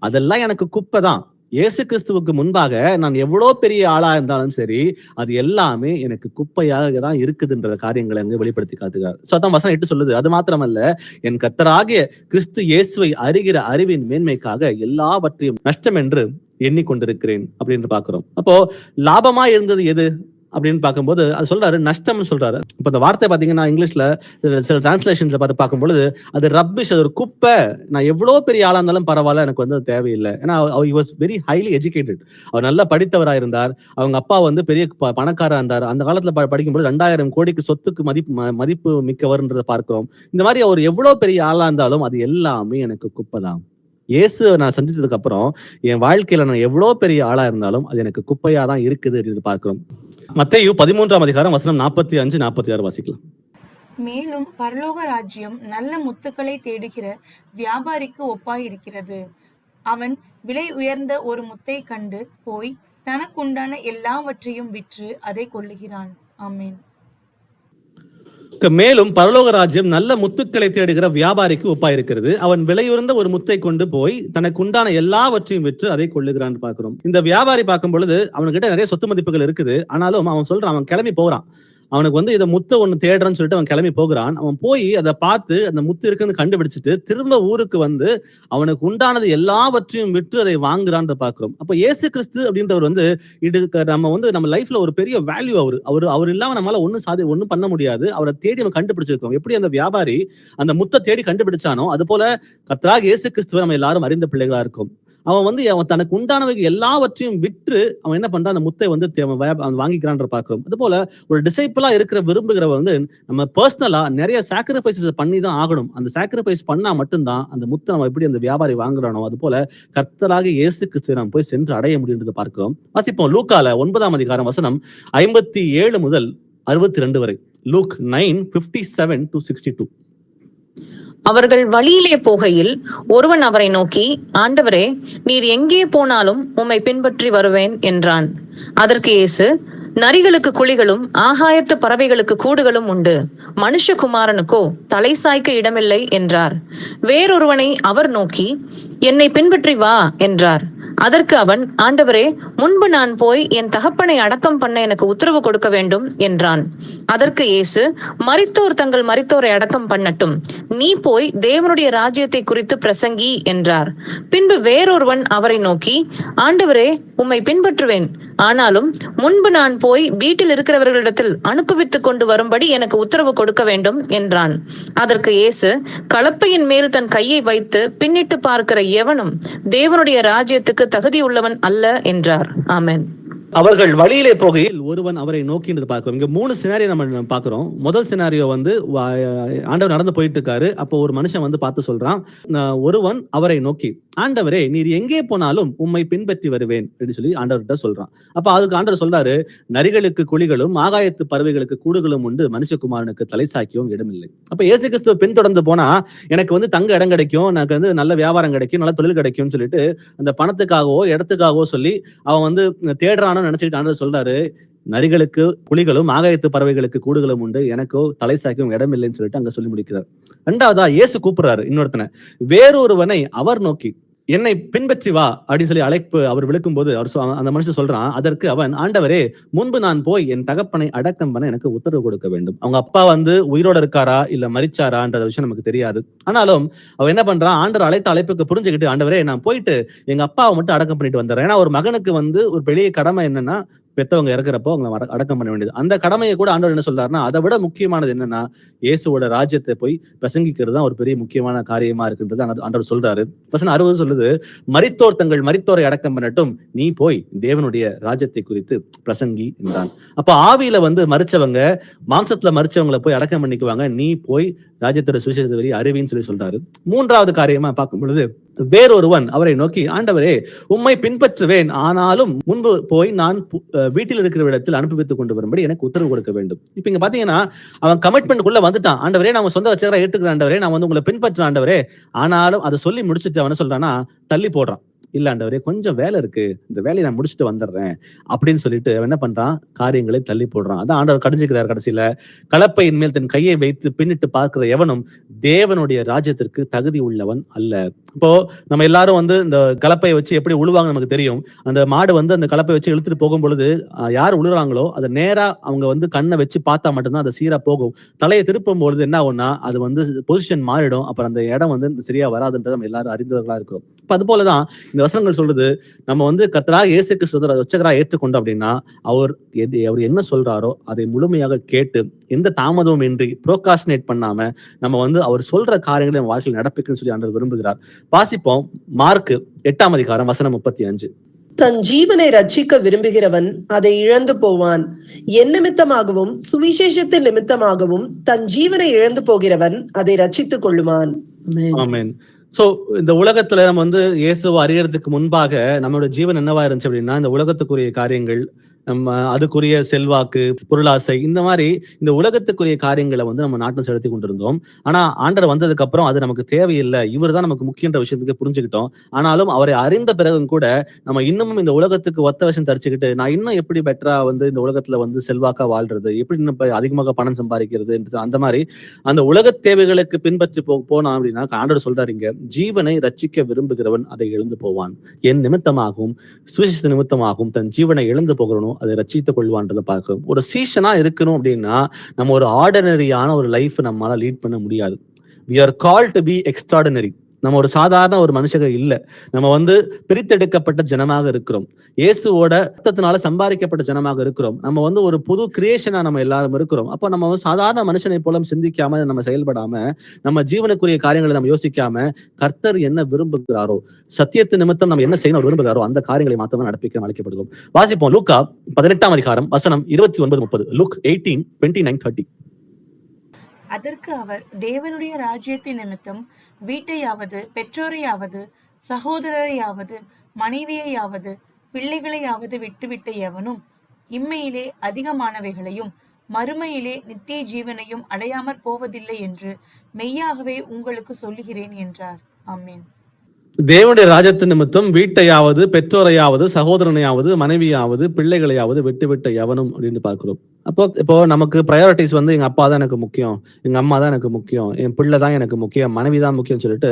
அதெல்லாம் எனக்கு குப்பை தான். இயேசு கிறிஸ்துவுக்கு முன்பாக நான் எவ்வளவு பெரிய ஆளா இருந்தாலும் சரி, அது எல்லாமே எனக்கு குப்பையாக தான் இருக்குதுன்ற காரியங்களை அங்க வெளிப்படுத்தி காட்டுகிறார். சோ அதான் வசனம் 8 சொல்லுது. அது மாத்திரமல்ல, என் கர்த்தராகிய கிறிஸ்து இயேசுவை அறிகிற அறிவின் மேன்மைக்காக எல்லாவற்றையும் நஷ்டம் என்று எண்ணிக்கொண்டிருக்கிறேன் அப்படின்னு பாக்குறோம். அப்போ லாபமா இருந்தது எது அப்படின்னு பார்க்கும்போது அது சொல்றாரு, நஷ்டம்னு சொல்றாரு. இப்ப இந்த வார்த்தை பாத்தீங்கன்னா இங்கிலீஷ்ல சில டிரான்ஸ்லேஷன்ஸ்ல பார்த்து பொழுது அது ரப்பிஷ், அது ஒரு குப்பை. நான் எவ்வளவு பெரிய ஆளா இருந்தாலும் பரவாயில்ல, எனக்கு அது தேவையில்லை. ஏன்னா he was very highly educated. அவர் நல்லா படித்தவரா இருந்தார். அவங்க அப்பா பெரிய பணக்காரா இருந்தார். அந்த காலத்துல படிக்கும்போது 2000 கோடிக்கு சொத்துக்கு மதிப்பு மிக்கவர்ன்றதை பார்க்கிறோம். இந்த மாதிரி அவர் எவ்வளவு பெரிய ஆளா இருந்தாலும் அது எல்லாமே எனக்கு குப்பை தான். இயேசு நான் சந்தித்ததுக்கு அப்புறம் என் வாழ்க்கையில நான் எவ்வளவு பெரிய ஆளா இருந்தாலும் அது எனக்கு குப்பையா தான் இருக்குது அப்படின்னு பார்க்கிறோம். மத்தேயு 13ஆம் அதிகாரம் வசனம் 45-46 வாசிக்கலாம். மேலும் பரலோக ராஜ்யம் நல்ல முத்துக்களை தேடுகிற வியாபாரிக்கு ஒப்பாய் இருக்கிறது. அவன் விலை உயர்ந்த ஒரு முத்தை கண்டு போய் தனக்குண்டான எல்லாவற்றையும் விற்று அதை கொள்ளுகிறான். ஆமென். மேலும் பரலோக ராஜ்யம் நல்ல முத்துக்களை தேடுகிற வியாபாரிக்கு ஒப்பாயிருக்கிறது. அவன் விலையுறந்த ஒரு முத்தை கொண்டு போய் தனக்கு உண்டான எல்லாவற்றையும் விற்று அதை கொள்ளுகிறான் பார்க்கிறோம். இந்த வியாபாரி பார்க்கும் பொழுது அவன்கிட்ட நிறைய சொத்து மதிப்புகள் இருக்குது. ஆனாலும் அவன் சொல்றான், அவன் கிளம்பி போறான். அவனுக்கு இதை முத்தை ஒண்ணு தேடுறன்னு சொல்லிட்டு அவன் கிளம்பி போகிறான். அவன் போய் அதை பார்த்து அந்த முத்து இருக்குன்னு கண்டுபிடிச்சிட்டு திரும்ப ஊருக்கு அவனுக்கு உண்டானது எல்லாவற்றையும் விற்று அதை வாங்குறான்னு பாக்குறோம். அப்ப இயேசு கிறிஸ்து அப்படின்றவர் இது நம்ம லைஃப்ல ஒரு பெரிய வேல்யூ. அவர் இல்லாம நம்மளால ஒண்ணும் பண்ண முடியாது. அவரை தேடி நம்ம கண்டுபிடிச்சிருக்கோம். எப்படி அந்த வியாபாரி அந்த முத்தை தேடி கண்டுபிடிச்சானோ அது போல கர்த்தராகிய இயேசு கிறிஸ்துவை நம்ம எல்லாரும் அறிந்த பிள்ளைகளா இருக்கும். அவன் தனக்கு உண்டானவை எல்லாவற்றையும் விற்று அவன் என்ன பண்றான், அந்த முத்தை வாங்கிக்கிறான்ற பாக்குறோம். அது போல ஒரு டிசைபிளா இருக்கிற விரும்புகிறவ நம்ம பர்சனலா நிறைய சாக்ரிஃபைசஸ் பண்ணி தான் ஆகணும். அந்த சாக்ரிஃபைஸ் பண்ணா மட்டும்தான் அந்த முத்தை நம்ம எப்படி அந்த வியாபாரி வாங்குறானோ அது போல கர்த்தராகிய இயேசு கிறிஸ்துவை நம்ம போய் சென்று அடைய முடியுன்றதை பார்க்கிறோம். வாசிப்போம். லூக்கால 9ஆம் அதிகாரம் வசனம் 57 முதல் 62 வரை. லூக் 9:57-62. அவர்கள் வழியிலே போகையில் ஒருவன் அவரை நோக்கி, ஆண்டவரே, நீர் எங்கே போனாலும் உம்மை பின்பற்றி வருவேன் என்றான். அதற்கு இயேசு, நரிகளுக்கு குழிகளும் ஆகாயத்து பறவைகளுக்கு கூடுகளும் உண்டு, மனுஷகுமாரனுக்கோ தலை சாய்க்க இடமில்லை என்றார். வேறொருவனை அவர் நோக்கி, என்னை பின்பற்றி வா என்றார். அதற்கு அவன், ஆண்டவரே, முன்பு நான் போய் என் தகப்பனை அடக்கம் பண்ண எனக்கு உத்தரவு கொடுக்க வேண்டும் என்றான். அதற்கு இயேசு, மரித்தோர் தங்கள் மரித்தோரை அடக்கம் பண்ணட்டும், நீ போய் தேவனுடைய ராஜ்யத்தை குறித்து பிரசங்கி என்றார். பின்பு வேறொருவன் அவரை நோக்கி, ஆண்டவரே, உம்மை பின்பற்றுவேன், ஆனாலும் முன்பு நான் போய் வீட்டில் இருக்கிறவர்களிடத்தில் அனுப்புவித்துக் கொண்டு வரும்படி எனக்கு உத்தரவு கொடுக்க வேண்டும் என்றான். அதற்கு இயேசு, கலப்பையின் மேல் தன் கையை வைத்து பின்னிட்டு பார்க்கிற எவனும் தேவனுடைய ராஜ்யத்துக்கு தகுதி உள்ளவன் அல்ல என்றார். ஆமென். அவர்கள் வழியிலே போகையில் ஒருவன் அவரை நோக்கின்றது பார்க்கிறோம். இங்க 3 சினாரியோ நம்ம பார்க்கிறோம். முதல் சினாரியோ ஆண்டவர் நடந்து போயிட்டு இருக்காரு. அப்போ ஒரு மனுஷன் பார்த்து சொல்றான், ஒருவன் அவரை நோக்கி, ஆண்டவரே, நீர் எங்கே போனாலும் உம்மை பின்பற்றி வருவேன் அப்படின்னு சொல்லி ஆண்டவர்கிட்ட சொல்றான். அப்ப அதுக்கு ஆண்டவர் சொல்றாரு, நரிகளுக்கு குழிகளும் ஆகாயத்து பறவைகளுக்கு கூடுகளும் உண்டு, மனுஷகுமாரனுக்கு தலை சாய்க்கவும் இடமில்லை. அப்ப இயேசு கிறிஸ்துவ பின்தொடர்ந்து போனா எனக்கு தங்க இடம் கிடைக்கும், எனக்கு நல்ல வியாபாரம் கிடைக்கும், நல்ல தொழில் கிடைக்கும்னு சொல்லிட்டு அந்த பணத்துக்காகவோ இடத்துக்காகவோ சொல்லி அவன் தேடுறான் நினைச்சிட்டு ஆண்டவர் சொல்றாரு, நரிகளுக்கு குழிகளும் ஆகாயத்து பறவைகளுக்கு கூடுகளும் உண்டு, எனக்கோ தலை சாய்க்கும் இடம் இல்லைன்னு சொல்லிட்டு அங்க சொல்லி முடிக்கிறார். 2வதா இயேசு கூப்பிடுறாரு இன்னொருத்தனை. வேறொருவனை அவர் நோக்கி, என்னை பின்பற்றி வா அப்படின்னு சொல்லி அழைப்பு அவர் விளக்கும் போது அந்த மனுஷன் சொல்றான், அதற்கு அவன், ஆண்டவரே, முன்பு நான் போய் என் தகப்பனை அடக்கம் பண்ண எனக்கு உத்தரவு கொடுக்க வேண்டும். அவங்க அப்பா வந்து உயிரோட இருக்காரா இல்ல மரிச்சாரான்ற விஷயம் நமக்கு தெரியாது. ஆனாலும் அவன் என்ன பண்றான், ஆண்டவர் அழைத்த அழைப்புக்கு புரிஞ்சுக்கிட்டு, ஆண்டவரே நான் போயிட்டு எங்க அப்பாவை மட்டும் அடக்கம் பண்ணிட்டு வந்துடுறேன். ஏன்னா ஒரு மகனுக்கு வந்து ஒரு பெரிய கடமை என்னன்னா, பெத்தவங்க இறக்குறப்போ அவங்க அடக்கம் பண்ண வேண்டியது. அந்த கடமையை கூட ஆண்டவர் என்ன சொல்றாருன்னா, அதை விட முக்கியமானது என்னன்னா, இயேசுவோட ராஜ்யத்தை போய் பிரசங்கிக்கிறது தான் ஒரு பெரிய முக்கியமான காரியமா இருக்குன்றது ஆண்டவர் சொல்றாரு. வசனம் 60 சொல்லுது, மரித்தோர் தங்கள் மரித்தோரை அடக்கம் பண்ணட்டும், நீ போய் தேவனுடைய ராஜ்யத்தை குறித்து பிரசங்கி என்றான். அப்ப ஆவியில வந்து மரிச்சவங்க, மாம்சத்துல மரிச்சவங்களை போய் அடக்கம் பண்ணிக்குவாங்க, நீ போய் ராஜ்யத்தோட சுவிசேஷத்தை வெளியே அறிவின்னு சொல்றாரு. மூன்றாவது காரியமா பார்க்கும் பொழுது, வேறொருவன் அவரை நோக்கி, ஆண்டவரே, உம்மை பின்பற்றுவேன், ஆனாலும் முன்பு போய் நான் வீட்டில் இருக்கிற இடத்தில் அனுப்பி வைத்துக் கொண்டு வரும்படி எனக்கு உத்தரவு கொடுக்க வேண்டும். இப்ப இங்க பாத்தீங்கன்னா, அவன் கமிட்மெண்ட்குள்ள வந்துட்டான். ஆண்டவரே, நான் சொந்த வச்சவரை ஏற்றுக்கிறேன் ஆண்டவரே, நான் வந்து உங்களை பின்பற்றுறேன் ஆண்டவரே. ஆனாலும் அதை சொல்லி முடிச்சுட்டு அவன் சொல்றானா, தள்ளி போடுறான். இல்ல ஆண்டவரே, கொஞ்சம் வேலை இருக்கு, இந்த வேலையை நான் முடிச்சுட்டு வந்துடுறேன் அப்படின்னு சொல்லிட்டு அவன் என்ன பண்றான், காரியங்களை தள்ளி போடுறான். அதான் ஆண்டவர் கடிஞ்சுக்கிறார் கடைசியில, கலப்பையின் மேல் தன் கையை வைத்து பின்னிட்டு பார்க்கிற எவனும் தேவனுடைய ராஜ்யத்திற்கு தகுதி உள்ளவன் அல்ல. இப்போ நம்ம எல்லாரும் வந்து இந்த கலப்பையை வச்சு எப்படி உழுவாங்க நமக்கு தெரியும். அந்த மாடு வந்து அந்த கலப்பை வச்சு இழுத்துட்டு போகும் பொழுது யார் உழுறாங்களோ அதை நேரா அவங்க வந்து கண்ணை வச்சு பார்த்தா மட்டும்தான் அது சீரா போகும். தலையை திருப்பும் பொழுது என்ன ஆகும்னா, அது வந்து பொசிஷன் மாறிடும். அப்புறம் அந்த இடம் வந்து சரியா வராதுன்றது நம்ம எல்லாரும் அறிந்தவர்களா இருக்கிறோம். இப்ப அது போலதான் இந்த வசனங்கள் சொல்றது, நம்ம வந்து கர்த்தராகிய இயேசு கிறிஸ்துவை ரட்சகராக ஏற்றுக்கொண்டோம் அப்படின்னா, அவர் என்ன சொல்றாரோ அதை முழுமையாக கேட்டு எந்த தாமதமும் இன்றி ப்ரோகாஸ்டினேட் பண்ணாம நம்ம வந்து அவர் சொல்ற காரியங்களை நம்ம வாழ்க்கையில் நடப்பிக்கணும்னு சொல்லி ஆண்டவர் விரும்புகிறார். வாசிப்போம், மார்க் 8ஆம் அதிகாரம் வசனம் 35. தன் ஜீவனை ரட்சிக்க விரும்புகிறவன் அதை இழந்து போவான். என் நிமித்தமாகவும் சுவிசேஷத்தின் நிமித்தமாகவும் தன் ஜீவனை இழந்து போகிறவன் அதை ரட்சித்துக் கொள்ளுவான். ஆமென். சோ இந்த உலகத்துல நம்ம வந்து இயேசுவை அறியறதுக்கு முன்பாக நம்மளோட ஜீவன் என்னவா இருந்துச்சு அப்படின்னா, இந்த உலகத்துக்குரிய காரியங்கள், நம்ம அதுக்குரிய செல்வாக்கு, பொருளாசை, இந்த மாதிரி இந்த உலகத்துக்குரிய காரியங்களை வந்து நம்ம நாட்டம் செலுத்தி கொண்டிருந்தோம். ஆனா ஆண்டவர் வந்ததுக்கு அப்புறம் அது நமக்கு தேவையில்லை, இவர் தான் நமக்கு முக்கியன்ற விஷயத்துக்கு புரிஞ்சுக்கிட்டோம். ஆனாலும் அவரை அறிந்த பிறகும் கூட நம்ம இன்னமும் இந்த உலகத்துக்கு ஒத்த விஷயம் தரிச்சுக்கிட்டு, நான் இன்னும் எப்படி பெட்டரா வந்து இந்த உலகத்துல வந்து செல்வாக்கா வாழ்றது, எப்படி இன்னும் அதிகமாக பணம் சம்பாதிக்கிறது, அந்த மாதிரி அந்த உலக தேவைகளுக்கு பின்பற்றி போனா அப்படின்னா, ஆண்டவர் சொல்றாரு இங்க, ஜீவனை ரட்சிக்க விரும்புகிறவன் அதை இழந்து போவான். என் நிமித்தமாகவும் சுவிசேஷ நிமித்தமாகவும் தன் ஜீவனை இழந்து போகிறவனும் அதை ரட்சித்துக் கொள்வான்றதை பார்க்கிறோம். ஒரு சீசனா இருக்கணும் அப்படின்னா நம்ம ஒரு ஆர்டினரியான ஒரு லைஃப் நம்மளால லீட் பண்ண முடியாது. We are called to be extraordinary. நம்ம ஒரு சாதாரண ஒரு மனுஷங்க இல்ல. நம்ம வந்து பிரித்தெடுக்கப்பட்ட ஜனமாக இருக்கிறோம். இயேசுவோட ரத்தத்தினால சம்பாதிக்கப்பட்ட ஜனமாக இருக்கிறோம். நம்ம வந்து ஒரு புது கிரியேஷனா நம்ம எல்லாரும் இருக்கிறோம். அப்ப நம்ம வந்து சாதாரண மனுஷனை போல சிந்திக்காம, நம்ம செயல்படாம, நம்ம ஜீவனுக்குரிய காரியங்களை நம்ம யோசிக்காம, கர்த்தர் என்ன விரும்புகிறாரோ, சத்தியத்து நிமித்தம் நம்ம என்ன செய்யணும் விரும்புகிறாரோ அந்த காரியங்களை மாத்திரம் நடப்பிக்க அழைக்கப்படுகிறோம். வாசிப்போம், லூக்கா 18ஆம் அதிகாரம் வசனம் 29-30. லுக் 18:29-30. அதற்கு அவர், தேவனுடைய ராஜ்யத்தின் நிமித்தம் வீட்டையாவது, பெற்றோரையாவது, சகோதரரையாவது, மனைவியையாவது, பிள்ளைகளையாவது விட்டுவிட்ட எவனும் இம்மையிலே அதிகமானவைகளையும் மறுமையிலே நித்திய ஜீவனையும் அடையாமற் போவதில்லை என்று மெய்யாகவே உங்களுக்கு சொல்லுகிறேன் என்றார். ஆமென். தேவனுடைய ராஜ்யத்தின் நிமித்தம் வீட்டையாவது, பெற்றோரையாவது, சகோதரனையாவது, மனைவியாவது, பிள்ளைகளையாவது விட்டுவிட்ட எவனும் அப்படின்னு பார்க்கிறோம். இப்போ நமக்கு ப்ரையாரிட்டிஸ் வந்து எங்க அப்பா தான் எனக்கு முக்கியம், எங்க அம்மா தான் எனக்கு முக்கியம், என் பிள்ளை தான் எனக்கு முக்கியம், மனைவி தான் முக்கியம் சொல்லிட்டு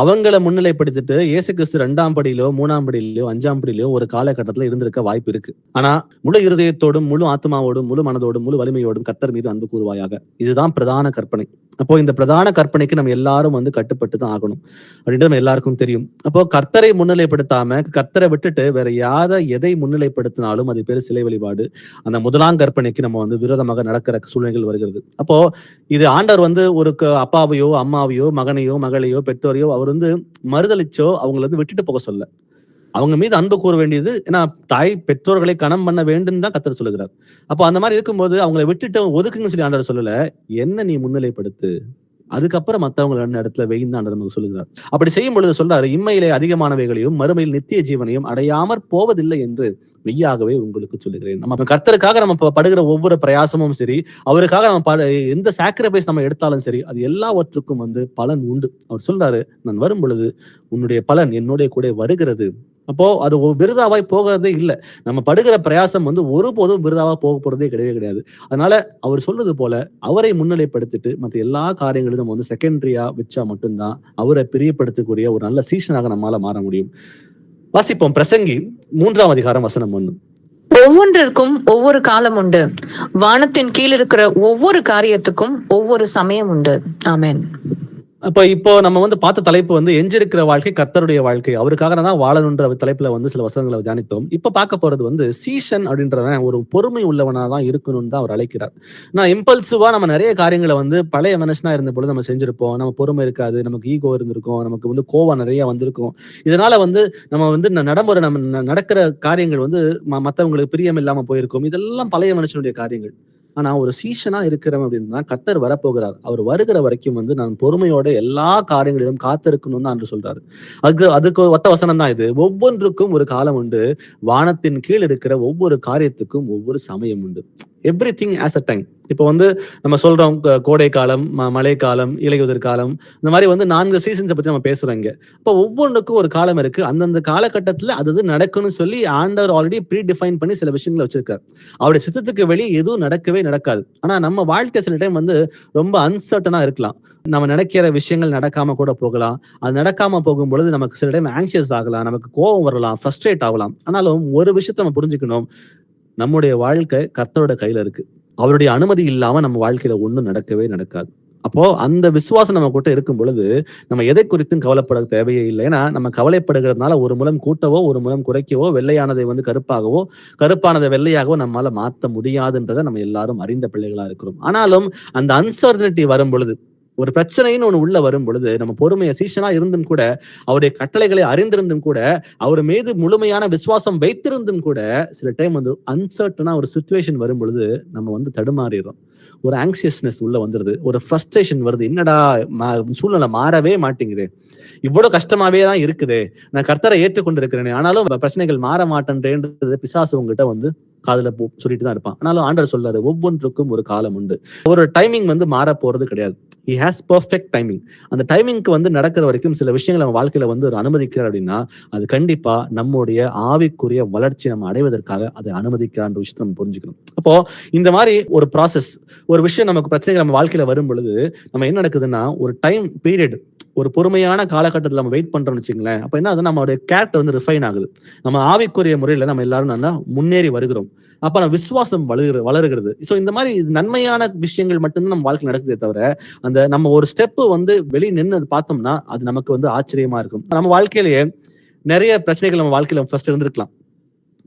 அவங்கள முன்னிலைப்படுத்திட்டு இயேசு கிறிஸ்து 2ஆம் படியிலோ 3ஆம் படியிலோ 5ஆம் படியிலோ ஒரு காலகட்டத்துல இருந்திருக்க வாய்ப்பு இருக்கு. ஆனா முழு இருதயத்தோடும், முழு ஆத்மாவோடும், முழு மனதோடும், முழு வலிமையோடும் கர்த்தர் மீது அன்பு கூறுவாயாக. இதுதான் பிரதான கற்பனை. அப்போ இந்த பிரதான கற்பனைக்கு நம்ம எல்லாரும் வந்து கட்டுப்பட்டு தான் ஆகணும் அப்படின்றது நம்ம எல்லாருக்கும் தெரியும். அப்போ கர்த்தரை முன்னிலைப்படுத்தாம, கர்த்தரை விட்டுட்டு வேற எதை முன்னிலைப்படுத்தினாலும் அது பேரு சிலை வழிபாடு. அந்த முதலாம் கற்பனைக்கு நம்ம வந்து விரோதமாக நடக்கிற சூழ்நிலைகள் வருகிறது. அப்போ இது ஆண்டவர் வந்து ஒரு அப்பாவையோ, அம்மாவையோ, மகனையோ, மகளையோ, பெற்றோரையோ அவர் வந்து மறுதளிச்சோ அவங்களை வந்து விட்டுட்டு போக சொல்ல, அவங்க மீது அன்பு கூற வேண்டியது. ஏன்னா தாய் பெற்றோர்களை கணம் பண்ண வேண்டும் தான் கர்த்தர் சொல்லுகிறார். அப்போ அந்த மாதிரி இருக்கும்போது அவங்களை விட்டுட்டு ஒதுக்குன்னு சொல்லி ஆண்டவர் சொல்லல, என்ன நீ முன்னிலைப்படுத்து, அதுக்கப்புறம் மத்தவங்க இடத்துல வெயின் தான் நமக்கு சொல்லுகிறார். அப்படி செய்யும் பொழுது சொல்றாரு, இம்மையிலே அதிகமானவைகளையும் மறுமையில் நித்திய ஜீவனையும் அடையாமற் போவதில்லை என்று மெய்யாகவே உங்களுக்கு சொல்லுகிறேன். நம்ம கர்த்தருக்காக நம்ம படுகிற ஒவ்வொரு பிரயாசமும் சரி, அவருக்காக நம்ம எந்த சாக்ரிஃபைஸ் நம்ம எடுத்தாலும் சரி, அது எல்லாவற்றுக்கும் வந்து பலன் உண்டு. அவர் சொல்றாரு, நான் வரும் பொழுது உன்னுடைய பலன் என்னுடைய கூட வருகிறது, அப்போ அது ஒரு விருதாவாய் போகிறதே இல்ல. நம்ம படுகிற பிரயாசம் வந்து ஒருபோதும் விருதாவா போக போறதே கிடையவே கிடையாது. அதனால அவர் சொல்றது போல அவரை முன்னிலைப்படுத்திட்டு மத்த எல்லா காரியங்களையும் நம்ம வந்து செகண்டரியா வச்சா மட்டும்தான் அவரை பிரியப்படுத்தக்கூடிய ஒரு நல்ல சீஷனாக நம்மால மாற முடியும். வாசிப்போம் பிரசங்கி 3ஆம் அதிகாரம் வசனம் 1. ஒவ்வொன்றிற்கும் ஒவ்வொரு காலம் உண்டு. வானத்தின் கீழ் இருக்கிற ஒவ்வொரு காரியத்துக்கும் ஒவ்வொரு சமயம் உண்டு. ஆமென். இப்போ நம்ம வந்து பார்த்த தலைப்பு வந்து எஞ்சிருக்கிற வாழ்க்கை கர்த்தருடைய வாழ்க்கை, அவருக்காக தான் வாழணுன்ற தலைப்புல வந்து சில வசனங்களை தியானித்தோம். இப்ப பார்க்க போறது வந்து சீஷன் அப்படின்றவன் ஒரு பொறுமை உள்ளவனா தான் இருக்கணும்னு தான் அவர் அழைக்கிறார். நான் இம்பல்சிவா நம்ம நிறைய காரியங்களை வந்து பழைய மனுஷனா இருந்த பொழுது நம்ம செஞ்சிருப்போம். நம்ம பொறுமை இருக்காது, நமக்கு ஈகோ இருந்திருக்கும், நமக்கு வந்து கோவம் நிறைய வந்திருக்கும். இதனால வந்து நம்ம வந்து நடைமுறை நம்ம நடக்கிற காரியங்கள் வந்து மத்தவங்களுக்கு பிரியம் இல்லாம போயிருக்கும். இதெல்லாம் பழைய மனுஷனுடைய காரியங்கள். ஆனா ஒரு சீஷனா இருக்கிறவன் அப்படின்னா கர்த்தர் வரப்போகிறார். அவர் வருகிற வரைக்கும் வந்து நான் பொறுமையோட எல்லா காரியங்களிலும் காத்திருக்கணும்னு தான் சொல்றாரு. அதுக்கு ஒத்த வசனம் தான் இது. ஒவ்வொன்றுக்கும் ஒரு காலம் உண்டு. வானத்தின் கீழ் இருக்கிற ஒவ்வொரு காரியத்துக்கும் ஒவ்வொரு சமயம் உண்டு. Everything as a time. இப்போ வந்து நம்ம சொல்றோம் கோடை காலம், மழை காலம், இலையுதிர் காலம், இந்த மாதிரி வந்து 4 சீசன்ஸை பத்தி நம்ம பேசுறோம் இங்க. இப்போ ஒவ்வொன்றுக்கும் ஒரு காலம் இருக்கு. அந்தந்த காலகட்டத்துல அது நடக்கும்னு சொல்லி ஆண்டவர் ஆல்ரெடி ப்ரீ டிஃபைன் பண்ணி சில விஷயங்களை வச்சிருக்காரு. அவருடைய சித்தத்துக்கு வெளியே எதுவும் நடக்கவே நடக்காது. ஆனா நம்ம வாழ்க்கை சில டைம் வந்து ரொம்ப அன்சர்டனா இருக்கலாம். நம்ம நினைக்கிற விஷயங்கள் நடக்காம கூட போகலாம். அது நடக்காம போகும் பொழுது நமக்கு சில டைம் ஆங்ஷியஸ் ஆகலாம், நமக்கு கோபம் வரலாம், ஃப்ரஸ்ட்ரேட் ஆகலாம். ஆனாலும் ஒரு விஷயத்த நம்ம புரிஞ்சுக்கணும், நம்முடைய வாழ்க்கை கர்த்தரோட கையில இருக்கு. அவருடைய அனுமதி இல்லாம நம்ம வாழ்க்கையில ஒண்ணும் நடக்கவே நடக்காது. அப்போ அந்த விசுவாசம் நம்ம கிட்ட இருக்கும் பொழுது நம்ம எதை குறித்தும் கவலைப்பட தேவையே இல்லை. ஏன்னா நம்ம கவலைப்படுகிறதுனால ஒரு முலம் கூட்டவோ ஒரு முலம் குறைக்கவோ, வெள்ளையானதை வந்து கருப்பாகவோ கருப்பானதை வெள்ளையாகவோ நம்மளால மாற்ற முடியாதுன்றதை நம்ம எல்லாரும் அறிந்த பிள்ளைகளா இருக்கிறோம். ஆனாலும் அந்த அன்சர்டனிட்டி வரும் பொழுது, ஒரு பிரச்சனைன்னு ஒண்ணு உள்ள வரும் பொழுது நம்ம பொறுமையை சீஷனா இருந்தும் கூட, அவருடைய கட்டளைகளை அறிந்திருந்தும் கூட, அவர் மீது முழுமையான விசுவாசம் வைத்திருந்தும் கூட சில டைம் வந்து அன்சர்டனா ஒரு சிச்சுவேஷன் வரும் பொழுது நம்ம வந்து தடுமாறிடுறோம். ஒரு ஆங்ஷியஸ்னஸ் உள்ள வந்துருது, ஒரு ஃப்ரஸ்ட்ரேஷன் வருது. என்னடா சூழ்நிலை மாறவே மாட்டேங்குது, இவ்வளவு கஷ்டமாவே தான் இருக்குது, நான் கர்த்தரை ஏற்றுக்கொண்டு இருக்கிறேனே, ஆனாலும் பிரச்சனைகள் மாற மாட்டேன்றது பிசாசு உங்ககிட்ட வந்து காதுல சொல்லிட்டு தான் இருப்பான். ஆனாலும் ஆண்டவர் சொல்றாரு, ஒவ்வொன்றுக்கும் ஒரு காலம் உண்டு. ஒரு டைமிங் வந்து மாற போறது கிடையாது. He has perfect timing. அந்த டைமிங்க்கு வந்து நடக்கிற வரைக்கும் சில விஷயங்கள் நம்ம வாழ்க்கையில வந்து ஒரு அனுமதிக்கிறார் அப்படின்னா அது கண்டிப்பா நம்முடைய ஆவிக்குரிய வளர்ச்சி நம்ம அடைவதற்காக அதை அனுமதிக்கிறான்ற விஷயத்தை நம்ம புரிஞ்சுக்கணும். அப்போ இந்த மாதிரி ஒரு ப்ராசஸ், ஒரு விஷயம் நமக்கு பிரச்சனைகள் நம்ம வாழ்க்கையில வரும் பொழுது நம்ம என்ன நடக்குதுன்னா ஒரு டைம் பீரியட், ஒரு பொறுமையான காலகட்டத்தில் நம்ம வெயிட் பண்றோம்னு வச்சுங்களேன். அப்ப என்ன ஆகுது, நம்மளுடைய கேரக்டர் வந்து ரிஃபைன் ஆகுது. நம்ம ஆவிக்குரிய முறையில நம்ம எல்லாரும் நல்லா முன்னேறி வருகிறோம். அப்ப நம்ம விசுவாசம் வளருகிறது. சோ இந்த மாதிரி நன்மையான விஷயங்கள் மட்டும்தான் நம்ம வாழ்க்கை நடக்குதே தவிர அந்த நம்ம ஒரு ஸ்டெப் வந்து வெளியே நின்று பார்த்தோம்னா அது நமக்கு வந்து ஆச்சரியமா இருக்கும். நம்ம வாழ்க்கையிலேயே நிறைய பிரச்சனைகள் நம்ம வாழ்க்கையில ஃபர்ஸ்ட் இருந்திருக்கலாம்.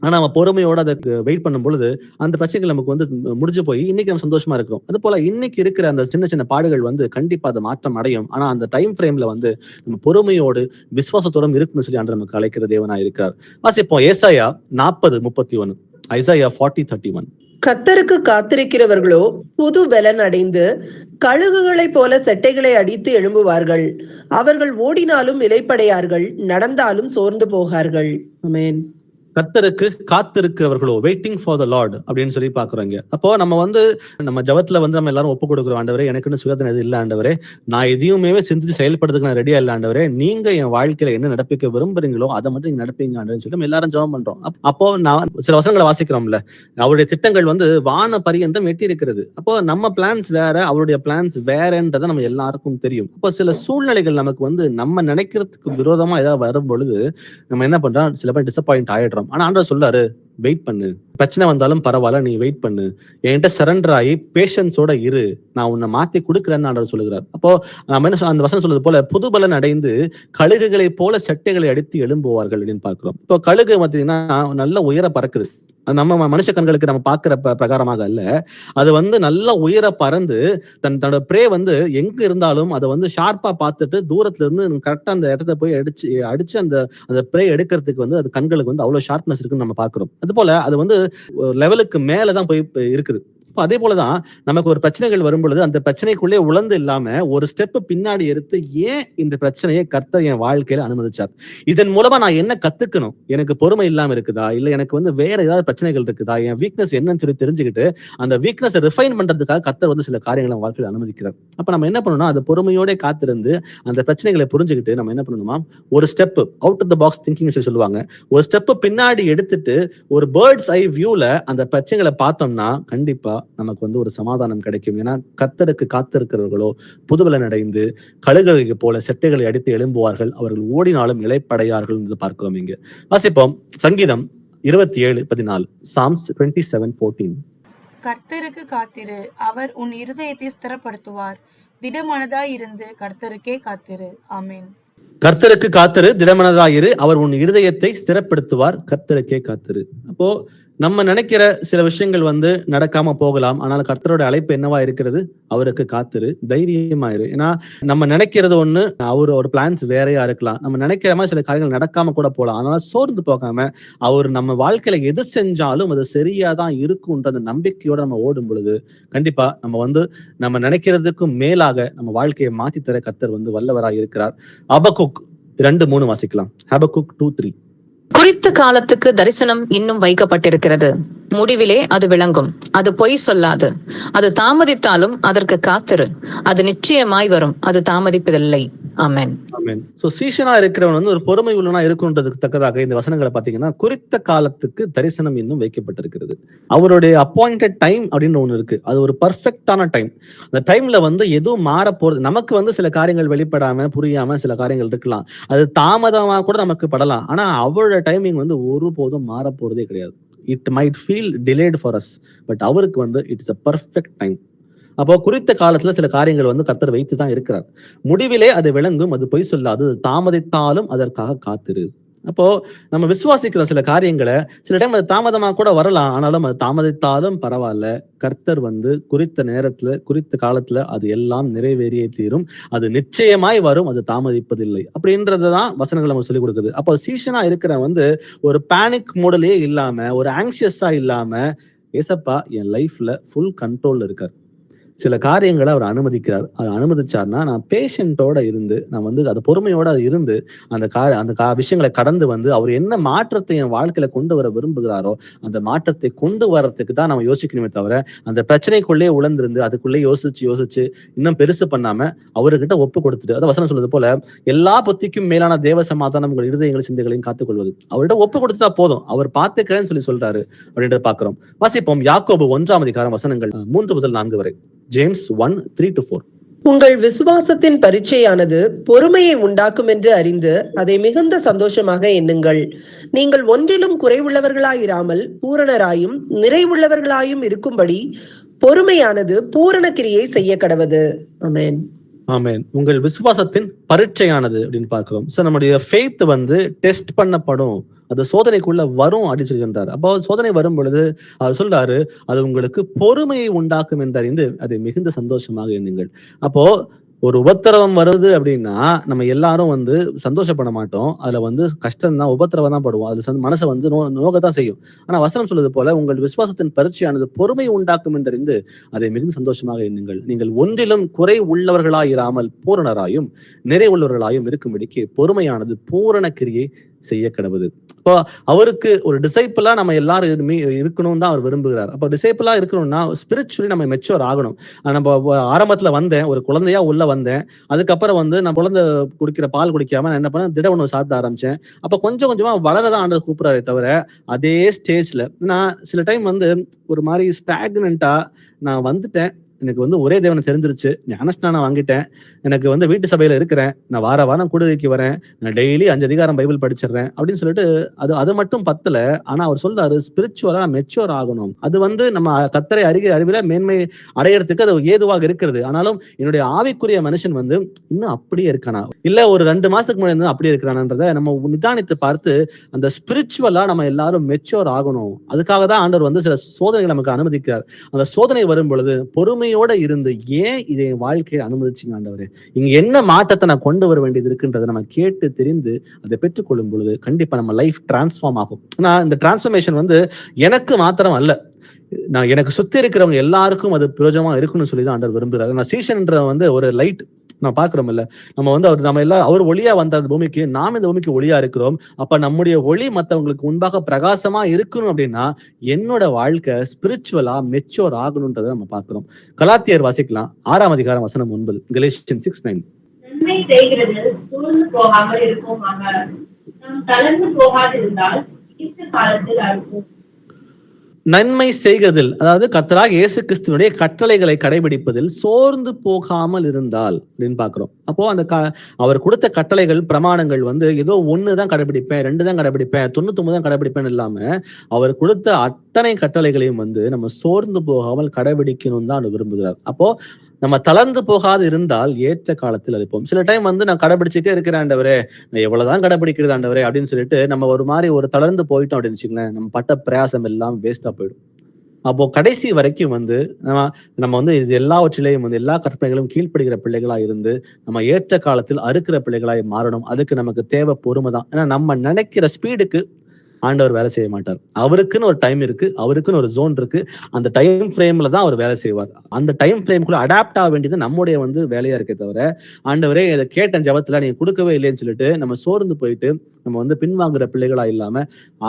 ஆனா நம்ம பொறுமையோட அதுக்கு வெயிட் பண்ணும் பொழுது அந்த பிரச்சனைகள் நமக்கு வந்து முடிஞ்சு போய் இன்னைக்கு நம்ம சந்தோஷமா இருக்கிறோம். அது போல இன்னைக்கு இருக்கிற அந்த சின்ன சின்ன பாடுகள் வந்து கண்டிப்பா அது மாற்றம் அடையும். ஆனா அந்த டைம் ஃப்ரேம்ல வந்து நம்ம பொறுமையோடு விசுவாசத்தோடும் இருக்குன்னு சொல்லி ஆண்டவர் நமக்கு அழைக்கிற தேவனா இருக்கிறார். வாசிப்போம் ஏசாயா 40:31. ஐசாயா 40:31. கர்த்தருக்கு காத்திருக்கிறவர்களோ புது பலன் அடைந்து கழுகுகளைப் போல செட்டைகளை அடித்து எழும்புவார்கள். அவர்கள் ஓடினாலும் இளைப்படையார்கள், நடந்தாலும் சோர்ந்து போகார்கள். ஆமென். கர்த்தருக்கு காத்திருக்கிறவர்களோ, வெயிட்டிங் ஃபார் த லார்ட் அப்படின்னு சொல்லி பாக்குறாங்க. அப்போ நம்ம வந்து நம்ம ஜபத்துல வந்து நம்ம எல்லாரும் ஒப்பு கொடுக்குறோம், ஆண்டவரே எனக்குன்னு சுயதனை எது இல்ல ஆண்டவரே, நான் எதையுமே சிந்திச்சு செயல்படுறதுக்கு நான் ரெடியா இல்ல ஆண்டவரே, நீங்க என் வாழ்க்கையில என்ன நடப்பிக்க விரும்புறீங்களோ அதை மட்டும் நீங்க நடப்பீங்க ஆண்டவரேன்னு சொல்லி நம்ம எல்லாரும் ஜெபம் பண்றோம். அப்போ நான் சில வசனங்களை வாசிக்கிறோம்ல, அவருடைய திட்டங்கள் வந்து வான பரியந்தம் எட்டி இருக்கிறது. அப்போ நம்ம பிளான்ஸ் வேற, அவருடைய பிளான்ஸ் வேறன்றதை நம்ம எல்லாருக்கும் தெரியும். அப்போ சில சூழ்நிலைகள் நமக்கு வந்து நம்ம நினைக்கிறதுக்கு விரோதமா ஏதாவது வரும் பொழுது நம்ம என்ன பண்றோம், சில பேர் டிசப்பாயிண்ட் ஆயிடுறோம். ஆனா ஆண்டவர் சொல்றாரு, வெயிட் பண்ணு, பிரச்சனை வந்தாலும் பரவாயில்ல, நீ வெயிட் பண்ணு, என்கிட்ட சரண்டர் ஆகி பேஷன்ஸோட இரு, நான் உன்னை மாத்தி கொடுக்குறேன்னு ஆண்டவர் சொல்லுகிறார். அப்போ நம்ம என்ன அந்த வசனம் சொல்றது போல புது பலன் அடைந்து கழுகுகளை போல செட்டைகளை அடித்து எழும்புவார்கள் அப்படின்னு பார்க்கிறோம். இப்போ கழுகு பார்த்தீங்கன்னா நல்ல உயர பறக்குது. நம்ம மனுஷ கண்களுக்கு நம்ம பாக்குற பிரகாரமாக அல்ல, அது வந்து நல்ல உயர பறந்து தன்னோட பிரே வந்து எங்க இருந்தாலும் அதை வந்து ஷார்ப்பா பார்த்துட்டு தூரத்துல இருந்து கரெக்டா அந்த இடத்த போய் அடிச்சு அந்த பிரே எடுக்கிறதுக்கு வந்து அது கண்களுக்கு வந்து அவ்வளவு ஷார்ப்னஸ் இருக்குன்னு நம்ம பாக்குறோம். அது போல அது வந்து லெவலுக்கு மேலதான் போய் இருக்குது. இப்போ அதே போலதான் நமக்கு ஒரு பிரச்சனைகள் வரும் பொழுது அந்த பிரச்சனைக்குள்ளே உழந்து இல்லாம ஒரு ஸ்டெப் பின்னாடி எடுத்து ஏன் இந்த பிரச்சனையை கர்த்தர் என் வாழ்க்கையில அனுமதிச்சார், இதன் மூலமா நான் என்ன கத்துக்கணும், எனக்கு பொறுமை இல்லாம இருக்குதா, இல்ல எனக்கு வேற ஏதாவது பிரச்சனைகள் இருக்குதா, என் வீக்னஸ் என்னன்னு சொல்லி தெரிஞ்சுக்கிட்டு அந்த வீக்னஸ் ரிஃபைன் பண்றதுக்காக கர்த்தர் சில காரியங்களை வாழ்க்கையில் அனுமதிக்கிறார். அப்ப நம்ம என்ன பண்ணணும்னா அது பொறுமையோட காத்திருந்து அந்த பிரச்சனைகளை புரிஞ்சுக்கிட்டு நம்ம என்ன பண்ணணுமா ஒரு step out of the box thinking சொல்லுவாங்க, ஒரு ஸ்டெப் பின்னாடி எடுத்துட்டு ஒரு பேர்ட்ஸ் ஐ வியூல அந்த பிரச்சனைகளை பார்த்தோம்னா கண்டிப்பா நமக்கு ஒரு சமாதானம் கிடைக்கும். ஏன்னா கர்த்தருக்கு காத்திருக்கிறவர்களோ புதுபலன் அடைந்து கழுகுகளை போல செட்டைகளை அடித்து எழும்புவார்கள், அவர்கள் ஓடினாலும் இளைப்படையார்கள் என்று பார்க்கிறோம். இங்க வாசிப்போம் சங்கீதம் 27:14, Psalms 27:14. கர்த்தருக்கு காத்திரு, அவர் உன் இருதயத்தை ஸ்திரப்படுத்துவார். திடமனதாய் இருந்து கர்த்தருக்கே காத்திரு. ஆமென். கர்த்தருக்கு காத்திரு, திடமனதாயிரு, அவர் உன் இருதயத்தை ஸ்திரப்படுத்துவார், கர்த்தருக்கே காத்திரு. அப்போ நம்ம நினைக்கிற சில விஷயங்கள் நடக்காம போகலாம், ஆனால் கர்த்தரோட அழைப்பு என்னவா இருக்கிறது, அவருக்கு காத்திரு, தைரியமாயிரு. ஏன்னா நம்ம நினைக்கிறது ஒண்ணு, அவரோட பிளான்ஸ் வேறையா இருக்கலாம். நம்ம நினைக்கிற மாதிரி சில காரியங்கள் நடக்காம கூட போகலாம். அதனால சோர்ந்து போகாம அவர் நம்ம வாழ்க்கையில எது செஞ்சாலும் அது சரியாதான் இருக்கும்ன்ற அந்த நம்பிக்கையோட நம்ம ஓடும் பொழுது கண்டிப்பா நம்ம நினைக்கிறதுக்கும் மேலாக நம்ம வாழ்க்கையை மாத்தி தர கர்த்தர் வல்லவராய் இருக்கிறார். ஹபக்குக் 2:3 வாசிக்கலாம். ஹபக்குக் 2:3. குறித்த காலத்துக்கு தரிசனம் இன்னும் வைக்கப்பட்டிருக்கிறது, முடிவிலே அது விளங்கும், அது பொய் சொல்லாது, அது தாமதித்தாலும் அதற்கு காத்திரு, அது நிச்சயமாய் வரும், அது தாமதிப்பதில்லை. ஆமென். ஆமென். சோ சீஷனா இருக்கிறவன் ஒரு பொறுமை உள்ளவனா இருக்குன்றதுக்கு தக்கதாக இந்த வசனங்களை பாத்தீங்கன்னா குறித்த காலத்துக்கு தரிசனம் இன்னும் வைக்கப்பட்டிருக்கிறது. அவருடைய அப்பாயிண்டட் டைம் அப்படின்னு ஒண்ணு இருக்கு, அது ஒரு பர்ஃபெக்டான டைம். அந்த டைம்ல எதுவும் மாற போறது, நமக்கு சில காரியங்கள் வெளிப்படாம புரியாம சில காரியங்கள் இருக்கலாம், அது தாமதமா கூட நமக்கு படலாம். ஆனா அவரோட டைமிங் ஒருபோதும் மாற போறதே கிடையாது. It might feel delayed for us, but அவருக்கு இட்ஸ் a perfect டைம். அப்போ குறித்த காலத்துல சில காரியங்கள் கர்த்தர் வைத்து தான் இருக்கிறார். முடிவிலே அது விளங்கும், அது பொய் சொல்லாது, தாமதித்தாலும் அதற்காக காத்திரு. அப்போ நம்ம விசுவாசிக்கிற சில காரியங்களை சில டைம் அது தாமதமா கூட வரலாம், ஆனாலும் அது தாமதித்தாலும் பரவாயில்ல, கர்த்தர் குறித்த நேரத்துல குறித்த காலத்துல அது எல்லாம் நிறைவேறியே தீரும், அது நிச்சயமாய் வரும், அது தாமதிப்பதில்லை அப்படின்றதான் வசனங்கள் நம்ம சொல்லிக் கொடுக்குது. அப்போ சீஷனா இருக்கிற ஒரு பேனிக் மோடலே இல்லாம ஒரு ஆங்ஷியஸா இல்லாம ஏசப்பா என் லைஃப்ல ஃபுல் கண்ட்ரோல்ல இருக்கார், சில காரியங்களை அவர் அனுமதிக்கிறார், அதை அனுமதிச்சார்னா நான் பேஷண்டோட இருந்து நான் அதை பொறுமையோட இருந்து அந்த விஷயங்களை கடந்து அவர் என்ன மாற்றத்தை என் வாழ்க்கையில கொண்டு வர விரும்புகிறாரோ அந்த மாற்றத்தை கொண்டு வர்றதுக்கு தான் நம்ம யோசிக்கணுமே தவிர அந்த பிரச்சனைக்குள்ளே உழந்திருந்து அதுக்குள்ளே யோசிச்சு இன்னும் பெருசு பண்ணாம அவர்கிட்ட ஒப்பு கொடுத்துட்டு, அதை வசனம் சொல்றது போல எல்லா புத்திக்கும் மேலான தேவ சமாதானம் உங்கள் இருதயங்கள் சிந்தைகளையும் காத்துக்கொள்வது, அவர்கிட்ட ஒப்பு கொடுத்துட்டா போதும், அவர் பார்த்துக்கிறேன்னு சொல்றாரு அப்படின்றத பாக்குறோம். வாசிப்போம் யாக்கோபு 1 வசனங்கள் 3-4 வரை. ஜேம்ஸ் 1:3-4. உங்கள் விசுவாசத்தின் பரீட்சையானது பொறுமையை உண்டாக்கும் என்று அறிந்து அதை மிகுந்த சந்தோஷமாக எண்ணுங்கள். நீங்கள் ஒன்றிலும் குறைவுள்ளவர்களாயிராமல் பூரணராயும் நிறைவுள்ளவர்களாயும் இருக்கும்படி பொறுமையானது பூரண கிரியை செய்ய கடவது. ஆமென். ஆமென். உங்கள் விசுவாசத்தின் பரீட்சையானது அப்படின்னு பார்க்கிறோம். சோ நம்முடைய ஃபெய்த் டெஸ்ட் பண்ணப்படும், அது சோதனைக்குள்ள வரும் அப்படின்னு சொல்கின்றார். அப்போ சோதனை வரும் பொழுது அவர் சொல்றாரு அது உங்களுக்கு பொறுமையை உண்டாக்கும் என்று அறிந்து அதை மிகுந்த சந்தோஷமாக எண்ணுங்கள். அப்போ ஒரு உபத்திரவம் வருது அப்படின்னா நம்ம எல்லாரும் சந்தோஷப்பட மாட்டோம், அதுல கஷ்டம் தான், உபத்திரவம் தான் படுவோம், அது மனசை நோகத்தான் செய்யும். ஆனா வசனம் சொல்றது போல உங்கள் விசுவாசத்தின் பரீட்சையானது பொறுமை உண்டாக்கும் என்றறிந்து அதை மிகுந்த சந்தோஷமாக எண்ணுங்கள். நீங்கள் ஒன்றிலும் குறை உள்ளவர்களாயிராமல் பூரணராயும் நிறை உள்ளவர்களாயும் இருக்கும்படிக்கு பொறுமையானது பூரண கிரியை செய்ய கடவுது. இப்போ அவருக்கு ஒரு டிசைபிளா நம்ம எல்லாரும் இருக்கணும் தான் அவர் விரும்புகிறார். அப்ப டிசைபிளா இருக்கணும்னா ஸ்பிரிச்சுவலி நம்ம மெச்சூர் ஆகணும். நம்ம ஆரம்பத்துல ஒரு குழந்தையா உள்ள வந்தேன், அதுக்கப்புறம் நான் குழந்தை குடிக்கிற பால் குடிக்காம நான் என்ன பண்ணேன், திட உணவு சாப்பிட ஆரம்பிச்சேன். அப்ப கொஞ்சம் கொஞ்சமா வளரதான் ஆண்டவர் கூப்பிடுறாரே தவிர அதே ஸ்டேஜ்ல நான் சில டைம் ஒரு மாதிரி ஸ்டாக்னண்டா நான் வந்துட்டேன். எனக்கு ஒரே தேவனை தெரிஞ்சிருச்சு, ஞானஸ்நானம் வாங்கிட்டேன், எனக்கு வீட்டு சபையில இருக்கிறேன், நான் வாரம் கூடுகைக்கு வரேன், நான் டெய்லி 5 அதிகாரம் பைபிள் படிச்சிடுறேன் அப்படின்னு சொல்லிட்டு அது மட்டும் பத்தல. ஆனா அவர் சொல்றாரு ஸ்பிரிச்சுவலா மெச்சூர் ஆகணும். அது நம்ம கர்த்தரை அறிவில மேன்மை அடையறதுக்கு அது ஏதுவாக இருக்கிறது. ஆனாலும் என்னுடைய ஆவிக்குரிய மனுஷன் இன்னும் அப்படியே இருக்கானா, இல்ல ஒரு 2 மாசத்துக்கு முன்னாடி அப்படியே இருக்கிறான்றத நம்ம நிதானித்து பார்த்து அந்த ஸ்பிரிச்சுவலா நம்ம எல்லாரும் மெச்சூர் ஆகணும். அதுக்காக தான் ஆண்டவர் சில சோதனைகள் நமக்கு அனுமதிக்கிறார். அந்த சோதனை வரும் பொழுது பொறுமையோட இருந்து ஏன் இதை வாழ்க்கையை அனுமதிச்சீங்க ஆண்டவரே, இங்க என்ன மாற்றத்தை நான் கொண்டு வர வேண்டியது இருக்குன்றதை நம்ம கேட்டு தெரிந்து அதை பெற்றுக்கொள்ளும் பொழுது கண்டிப்பா நம்ம லைஃப் டிரான்ஸ்ஃபார்ம் ஆகும். ஆனா இந்த டிரான்ஸ்ஃபர்மேஷன் எனக்கு மாத்திரம் அல்ல, நான் எனக்கு சுத்தி இருக்கிறவங்க எல்லாருக்கும் அது பிரயோஜனமா இருக்குன்னு சொல்லி தான் ஆண்டவர் விரும்புகிறாரு. நான் சீசன்ன்ற வந்து ஒரு லைட் நான் பாக்குறோம் இல்ல, நம்ம வந்து நம்ம எல்லாரும் அவர் ஒளியா வந்த அந்த பூமிக்கு, நாம இந்த பூமிக்கு ஒளியா இருக்கிறோம். அப்ப நம்முடைய ஒளி மத்தவங்களுக்கு முன்பாக பிரகாசமா இருக்கணும் அப்படின்னா என்னோட வாழ்க்கை ஸ்பிரிச்சுவலா மெச்சூர் ஆகணும்ன்றதை நம்ம பாக்குறோம். கலாத்தியர் வாசிக்கலாம் 6ஆம் அதிகாரம் வசனம் 9. Galatians 6:9. நன்மை செய்கிறது சோர்ந்து போகாமல் இருப்போமாக, நாம் தளர்ந்து போகாதிருந்தால் தீர்க்க காலத்தில் அறுப்போம். நன்மை செய்கிறதில், அதாவது கர்த்தராகிய இயேசு கிறிஸ்துவினுடைய கட்டளைகளை கடைபிடிப்பதில் சோர்ந்து போகாமல் இருந்தால் அப்படின்னு பாக்குறோம். அப்போ அந்த அவர் கொடுத்த கட்டளைகள் பிரமாணங்கள் வந்து ஏதோ 1 தான் கடைபிடிப்பேன், 2 தான் கடைபிடிப்பேன், 99 தான் கடைபிடிப்பேன் இல்லாம அவர் கொடுத்த அத்தனை கட்டளைகளையும் வந்து நம்ம சோர்ந்து போகாமல் கடைபிடிக்கணும் தான் விரும்புகிறார். அப்போ நம்ம தளர்ந்து போகாது இருந்தால் ஏற்ற காலத்தில் அளிப்போம். சில டைம் வந்து நான் கடைபிடிச்சிட்டே இருக்கிறேன் ஆண்டவரே, நான் எவ்வளவுதான் கடைபிடிக்கிறது ஆண்டவரே அப்படின்னு சொல்லிட்டு நம்ம ஒரு மாதிரி ஒரு தளர்ந்து போயிட்டோம் அப்படின்னு வச்சுங்களேன், நம்ம பட்ட பிரயாசம் எல்லாம் வேஸ்டா போயிடும். அப்போ கடைசி வரைக்கும் வந்து நம்ம வந்து இது எல்லாவற்றிலையும் வந்து எல்லா கற்பனைகளும் கீழ்ப்படுகிற பிள்ளைகளா இருந்து நம்ம ஏற்ற காலத்தில் அறுக்கிற பிள்ளைகளாய் மாறணும். அதுக்கு நமக்கு தேவை பொறுமை தான். ஏன்னா நம்ம நினைக்கிற ஸ்பீடுக்கு ஆண்டவர் வேலை செய்ய மாட்டார். அவருக்குன்னு ஒரு டைம் இருக்கு, அவருக்குன்னு ஒரு ஜோன் இருக்கு. அந்த டைம் ஃப்ரேம்ல தான் அவர் வேலை செய்வார். அந்த டைம் ஃப்ரேம்குள்ள அடாப்ட் ஆக வேண்டியது நம்முடைய வந்து வேலையா இருக்கே தவிர, ஆண்டவரே இதை கேட்ட ஜபத்துல நீங்க கொடுக்கவே இல்லைன்னு சொல்லிட்டு நம்ம சோர்ந்து போயிட்டு நம்ம வந்து பின்வாங்குற பிள்ளைகளா இல்லாம,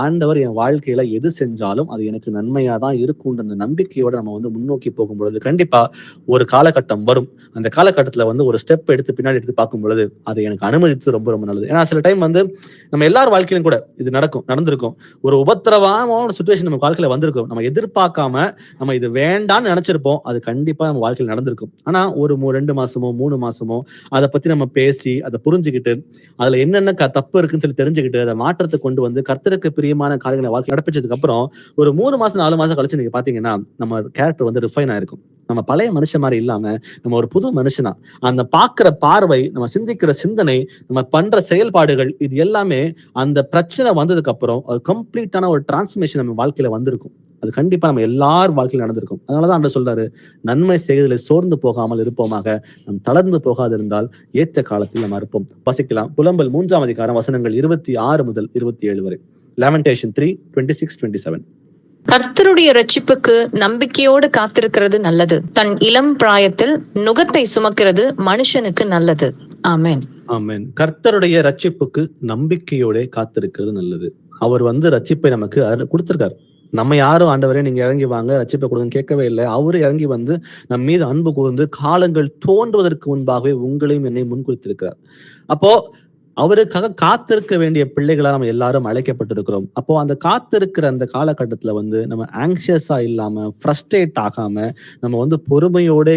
ஆண்டவர் என் வாழ்க்கையில எது செஞ்சாலும் அது எனக்கு நன்மையா தான் இருக்கும்ன்ற அந்த நம்பிக்கையோட நம்ம வந்து முன்னோக்கி போகும் பொழுது கண்டிப்பா ஒரு காலகட்டம் வரும். அந்த காலகட்டத்துல வந்து ஒரு ஸ்டெப் எடுத்து பின்னாடி எடுத்து பார்க்கும் பொழுது அதை எனக்கு அனுமதித்து ரொம்ப ரொம்ப நல்லது. ஏன்னா சில டைம் வந்து நம்ம எல்லார் வாழ்க்கையிலும் கூட இது நடந்திருக்கும். ஒரு உபத்திரவமான சிச்சுவேஷன் நம்ம வாழ்க்கையில வந்திருக்கும். நம்ம எதிர்பார்க்காம நம்ம இது வேண்டாம்னு நினைச்சிருப்போம். அது கண்டிப்பா நம்ம வாழ்க்கையில் நடந்திருக்கும். ஆனா ஒரு 2 மாசமோ 3 மாசமோ அதை பத்தி நம்ம பேசி அதை புரிஞ்சுக்கிட்டு அதுல என்னென்ன தப்பு இருக்குன்னு சொல்லி தெரிஞ்சுக்கிட்டு அதை மாற்றத்தை கொண்டு வந்து கர்த்தருக்கு பிரியமான காரியங்களை வாழ்க்கை நடப்பிச்சதுக்கு அப்புறம் ஒரு 3 மாசம் 4 மாசம் கழிச்சு நீங்க பாத்தீங்கன்னா நம்ம கேரக்டர் வந்து ரிஃபைன் ஆயிருக்கும். நம்ம பழைய மனுஷன் மாதிரி இல்லாம நம்ம ஒரு புது மனுஷனா, அந்த பாக்குற பார்வை, நம்ம சிந்திக்கிற சிந்தனை, நம்ம பண்ற செயல்பாடுகள், இது எல்லாமே அந்த பிரச்சனை வந்ததுக்கு அப்புறம் ஒரு கம்ப்ளீட்டான ஒரு டிரான்ஸ்ஃபர்மேஷன் நம்ம வாழ்க்கையில வந்திருக்கும். அது கண்டிப்பா நம்ம எல்லார் வாழ்க்கையில நடந்திருக்கும். அதனாலதான் ஆண்டவர் சொல்றாரு, நன்மை செய்வதில் சோர்ந்து போகாமல் இருப்போமாக, நம் தளர்ந்து போகாது இருந்தால் ஏற்ற காலத்தில் நம்ம இருப்போம். வாசிக்கலாம் புலம்பல் 3ஆம் அதிகாரம் வசனங்கள் 26 முதல் 27 வரை. Lamentation 3:26-27. கர்த்தருடைய ரட்சிப்புக்கு நம்பிக்கையோடு காத்திருக்கிறது நல்லது. தன் இளம் பிராயத்தில் நுகத்தை சுமக்கிறது மனுஷனுக்கு நல்லது. ஆமென். ஆமென். கர்த்தருடைய ரட்சிப்புக்கு நம்பிக்கையோட காத்திருக்கிறது நல்லது. அவர் வந்து ரட்சிப்பை நமக்கு கொடுத்திருக்காரு. நம்ம யாரும் ஆண்டவரே நீங்க இறங்கி வாங்க ரட்சிப்பை கொடுங்க கேட்கவே இல்லை. அவரு இறங்கி வந்து நம்ம மீது அன்பு கூர்ந்து காலங்கள் தோன்றுவதற்கு முன்பாகவே உங்களையும் என்னை முன்குறித்திருக்கிறார். அப்போ அவருக்காக காத்திருக்க வேண்டிய பிள்ளைகளா நம்ம எல்லாரும் அழைக்கப்பட்டிருக்கிறோம். அப்போ அந்த காத்திருக்கிற அந்த காலகட்டத்துல வந்து நம்ம ஆங்ஷியஸா இல்லாம ஃப்ரஸ்ட்ரேட் ஆகாம நம்ம வந்து பொறுமையோட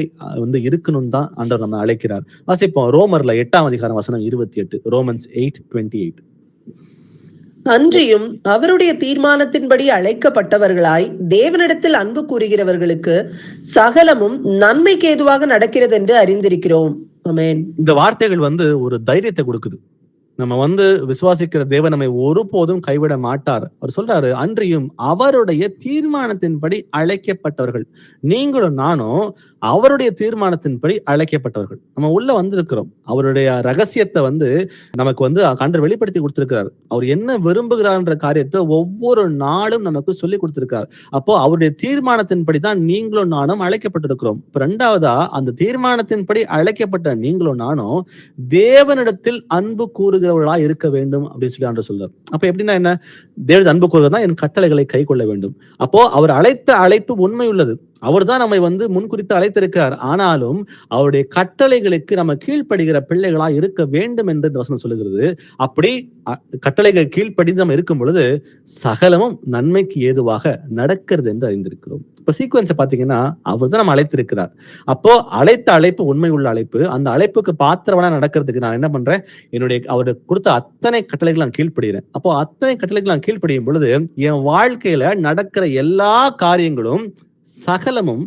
வந்து இருக்கணும் தான் ஆண்டவர் நம்ம அழைக்கிறார். வாசிப்போம் ரோமர்ல 8ஆம் அதிகாரம் வசனம் 28. Romans 8:28. அன்றியும் அவருடைய தீர்மானத்தின்படி அழைக்கப்பட்டவர்களாய் தேவனிடத்தில் அன்பு கூறுகிறவர்களுக்கு சகலமும் நன்மைக்கு ஏதுவாக நடக்கிறது என்று அறிந்திருக்கிறோம். ஆமென். இந்த வார்த்தைகள் வந்து ஒரு தைரியத்தை கொடுக்குது. நம்ம வந்து விசுவாசிக்கிற தேவன் நம்மை ஒருபோதும் கைவிட மாட்டார். அவர் சொல்றாரு, அன்றியும் அவருடைய தீர்மானத்தின்படி அழைக்கப்பட்டவர்கள், நீங்களும் நானும் அவருடைய தீர்மானத்தின்படி அழைக்கப்பட்டவர்கள். நம்ம உள்ள வந்திருக்கிறோம். அவருடைய ரகசியத்தை வந்து நமக்கு வந்து ஆண்டவர் வெளிப்படுத்தி கொடுத்திருக்கிறார். அவர் என்ன விரும்புகிறார்ன்ற காரியத்தை ஒவ்வொரு நாளும் நமக்கு சொல்லி கொடுத்திருக்கார். அப்போ அவருடைய தீர்மானத்தின்படி தான் நீங்களும் நானும் அழைக்கப்பட்டிருக்கிறோம். இரண்டாவதா, அந்த தீர்மானத்தின்படி அழைக்கப்பட்ட நீங்களும் நானும் தேவனிடத்தில் அன்பு கூறுகிறவர்களா இருக்க வேண்டும் அப்படின்னு சொல்லி ஆண்டவர் சொல்றார். அப்ப எப்படின்னா என்ன, தேவன் அன்பு கூறுகிறதா என் கட்டளைகளை கை கொள்ள வேண்டும். அப்போ அவர் அழைத்த அழைப்பு உண்மை உள்ளது. அவர் தான் நம்மை வந்து முன்குறித்து அழைத்திருக்கிறார். ஆனாலும் அவருடைய கட்டளைகளுக்கு நம்ம கீழ்ப்படுகிற பிள்ளைகளா இருக்க வேண்டும் என்று இந்த வசனம் சொல்லுகிறது. அப்படி கட்டளைகள் கீழ்ப்படிந்து நம்ம இருக்கும் பொழுது சகலமும் நன்மைக்கு ஏதுவாக நடக்கிறது என்று அறிந்திருக்கிறோம். இப்ப சீக்வன்ஸை பாத்தீங்கன்னா அவர் தான் நம்ம அழைத்திருக்கிறார். அப்போ அழைத்த அழைப்பு உண்மை உள்ள அழைப்பு. அந்த அழைப்புக்கு பாத்திரவனா நடக்கிறதுக்கு நான் என்ன பண்றேன், என்னுடைய அவரு கொடுத்த அத்தனை கட்டளைகள் நான் கீழ்ப்படுகிறேன். அப்போ அத்தனை கட்டளைகள் நான் கீழ்ப்படியும் பொழுது என் வாழ்க்கையில நடக்கிற எல்லா காரியங்களும் சகலமும்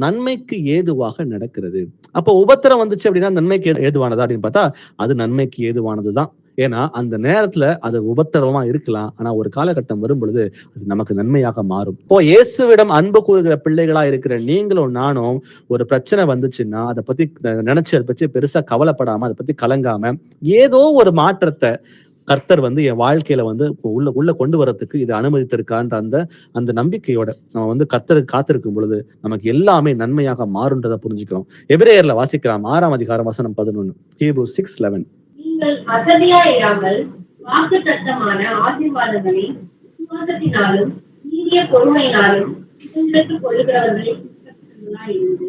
நன்மைக்கு ஏதுவாக நடக்கிறது. அப்போ உபத்திரம் வந்துச்சு அப்படின்னா நன்மைக்கு ஏதுவானதா அப்படின்னு பார்த்தா அது நன்மைக்கு ஏதுவானதுதான். ஏன்னா அந்த நேரத்துல அது உபத்திரவமா இருக்கலாம். ஆனா ஒரு காலகட்டம் வரும் பொழுது அது நமக்கு நன்மையாக மாறும். இப்போ இயேசுவிடம் அன்பு கூறுகிற பிள்ளைகளா இருக்கிற நீங்களும் நானும் ஒரு பிரச்சனை வந்துச்சுன்னா அதை பத்தி நினைச்சு அதை பத்தி பெருசா கவலைப்படாம அதை பத்தி கலங்காம ஏதோ ஒரு மாற்றத்தை கர்த்தர் வந்து என் வாழ்க்கையில வந்து உள்ள கொண்டு வரதுக்கு இதை அனுமதித்திருக்கான்ற அந்த நம்பிக்கையோட நம்ம வந்து கர்த்தருக்கு காத்திருக்கும் பொழுது நமக்கு எல்லாமே நன்மையாக மாறுன்றதை புரிஞ்சுக்கிறோம். எபிரேயர்ல வாசிக்கலாம் 6ஆம் அதிகாரம் வசனம் 11. Hebrews 6:11. நீங்கள் அசதியாயிராமல் வாக்குத்தத்தமான ஆசீர்வாதங்களை விசுவாசத்தினாலும் நீடிய பொறுமையினாலும் சுதந்திரத்துக் கொள்ளுகிறவர்களை இருந்து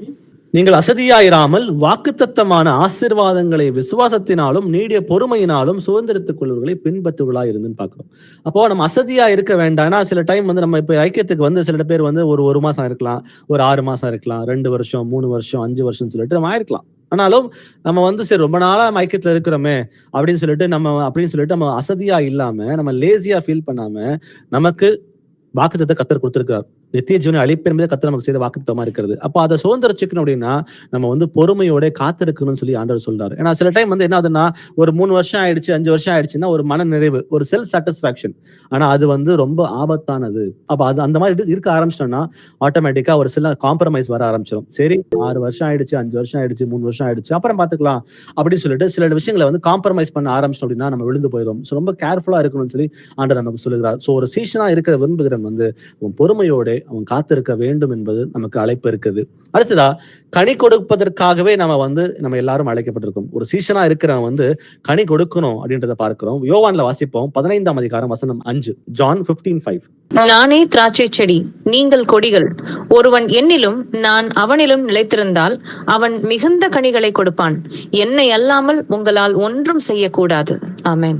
நீங்கள் அசதியாயிராமல் வாக்குத்தத்தமான ஆசீர்வாதங்களை விசுவாசத்தினாலும் நீடிய பொறுமையினாலும் சுதந்திரத்துக் கொள்வர்களை பின்பற்றுவர்களா இருந்துன்னு பாக்குறோம். அப்போ நம்ம அசதியா இருக்க வேண்டாம். ஏன்னா சில டைம் வந்து நம்ம இப்ப ஐக்கியத்துக்கு வந்து சில பேர் வந்து ஒரு மாசம் இருக்கலாம், ஒரு 6 மாசம் இருக்கலாம், 2 வருஷம் 3 வருஷம் 5 வருஷம் சொல்லிட்டு நம்ம ஆயிருக்கலாம். ஆனாலும் நம்ம வந்து சரி ரொம்ப நாளா நம்ம ஐக்கியத்துல இருக்கிறோமே அப்படின்னு சொல்லிட்டு நம்ம அசதியா இல்லாம நம்ம லேசியா ஃபீல் பண்ணாம நமக்கு வாக்குத்தத்தை கர்த்தர் கொடுத்திருக்கிறார். நித்திய ஜீவனை அழிப்பு என்பதை கர்த்தர் நமக்கு செய்த வாக்குத்தத்தமா இருக்கிறது. அப்ப அதை சுதந்திரிச்சுக்கணும் அப்படின்னா நம்ம வந்து பொறுமையோட காத்திருக்கணும்னு சொல்லி ஆண்டவர் சொல்றாரு. ஏன்னா சில டைம் வந்து என்ன ஆகுதுன்னா ஒரு 3 வருஷம் ஆயிடுச்சு 5 வருஷம் ஆயிடுச்சுன்னா ஒரு மன நிறைவு, ஒரு செல்ஃப் சாட்டிஸ்பாக்சன். ஆனா அது வந்து ரொம்ப ஆபத்தானது. அப்ப அது அந்த மாதிரி இருக்க ஆரம்பிச்சிட்டோம்னா ஆட்டோமேட்டிக்கா ஒரு சில காம்ப்ரமைஸ் வர ஆரம்பிச்சிடும். சரி 6 வருஷம் ஆயிடுச்சு 5 வருஷம் ஆயிடுச்சு 3 வருஷம் ஆயிடுச்சு அப்புறம் பாத்துக்கலாம் அப்படின்னு சொல்லிட்டு சில விஷயங்களை வந்து காம்ப்ரமைஸ் பண்ண ஆரம்பிச்சிட்டோம் அப்படின்னா நம்ம விழுந்து போயிடும். ரொம்ப கேர்ஃபுல்லா இருக்கணும்னு சொல்லி ஆண்டவர் நமக்கு சொல்லுகிறார். சோ ஒரு சீசனா இருக்கிற விரும்புகிறவன் வந்து அவன் பொறுமையோட அவன் காத்திருக்க வேண்டும் என்பது நமக்கு அழைப்பு இருக்குது. அடுத்ததா கனி கொடுப்பதற்காகவே நம்ம எல்லாரும் அழைக்கப்பட்டிருக்கோம். ஒரு சீசனா இருக்கிறவன் வந்து கனி கொடுக்கணும் அப்படின்றத பார்க்கிறோம். யோவான்ல வாசிப்போம் 15ஆம் அதிகாரம் வசனம் 5. ஜான் 15:5. நானே திராட்சை செடி, நீங்கள் கொடிகள். ஒருவன் என்னிலும் நான் அவனிலும் நிலைத்திருந்தால் அவன் மிகுந்த கனிகளை கொடுப்பான். என்னை அல்லாமல் உங்களால் ஒன்றும் செய்யக்கூடாது. ஆமென்.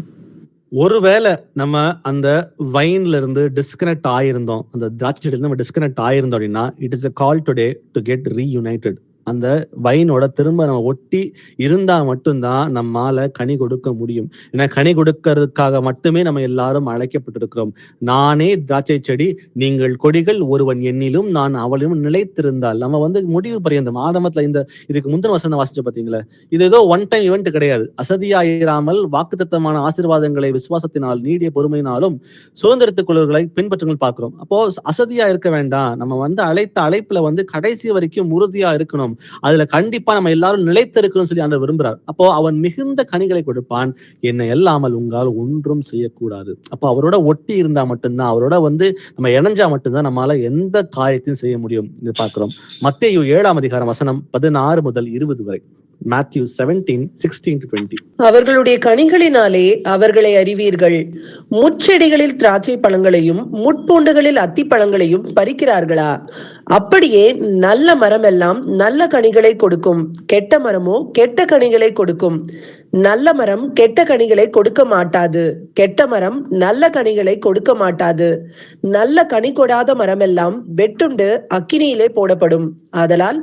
ஒருவேளை நம்ம அந்த வைன்ல இருந்து டிஸ்கனெக்ட் ஆயிருந்தோம், அந்த திராட்சை செடியில நம்ம டிஸ்கனெக்ட் ஆயிருந்தோம் அப்படின்னா it is a call today to get reunited. அந்த வைனோட திரும்ப நம்ம ஒட்டி இருந்தா மட்டும்தான் நம்மால கனி கொடுக்க முடியும். ஏன்னா கனி கொடுக்கறதுக்காக மட்டுமே நம்ம எல்லாரும் அழைக்கப்பட்டிருக்கிறோம். நானே திராட்சை செடி, நீங்கள் கொடிகள், ஒருவன் என்னிலும் நான் அவளிலும் நிலைத்திருந்தால். நம்ம வந்து முடிவு பரியந்தம் ஆரம்பத்துல இதுக்கு முந்தின வசனம் வாசிச்ச பாத்தீங்களா, இது ஏதோ ஒன் டைம் இவெண்ட் கிடையாது. அசதியாயிராமல் வாக்குத்தத்தமான ஆசீர்வாதங்களை விசுவாசத்தினால் நீடிய பொறுமையினாலும் சுதந்திரத்துக் கொள்வர்களை பின்பற்றுங்கள் பார்க்கிறோம். அப்போ அசதியா இருக்க வேண்டாம். நம்ம வந்து அழைத்த அழைப்புல வந்து கடைசி வரைக்கும் உறுதியா இருக்கணும். அதுல கண்டிப்பா நம்ம எல்லாரும் நிலைத்திருக்கணும்னு சொல்லி ஆண்டவர் விரும்புறார். அப்போ அவன் மிகுந்த கனிகளை கொடுப்பான். என்னை அல்லாமல் உங்களால் ஒன்றும் செய்யக்கூடாது. அப்போ அவரோட ஒட்டி இருந்தா மட்டும்தான், அவரோட வந்து நம்ம இணைஞ்சா மட்டும்தான் நம்மளால எந்த காரியத்தையும் செய்ய முடியும். இது பார்க்கிறோம். மத்தேயு 7ஆம் அதிகாரம் வசனம் 16 முதல் 20 வரை. Matthew 17:16-20. அவர்களுடைய கனிகளினாலே அவர்களை அறிவீர்கள். முட்செடிகளில் திராட்சை பழங்களையும் முட்பூண்டுகளில் அத்தி பழங்களையும் பறிக்கிறார்களா? அப்படியே நல்ல மரம் எல்லாம் நல்ல கனிகளை கொடுக்கும், கெட்ட மரமோ கெட்ட கனிகளை கொடுக்கும். நல்ல மரம் கெட்ட கனிகளை கொடுக்க மாட்டாது, கெட்ட மரம் நல்ல கனிகளை கொடுக்க மாட்டாது. நல்ல கனி கொடாத மரம் எல்லாம் வெட்டுண்டு அக்கினியிலே போடப்படும். ஆதலால்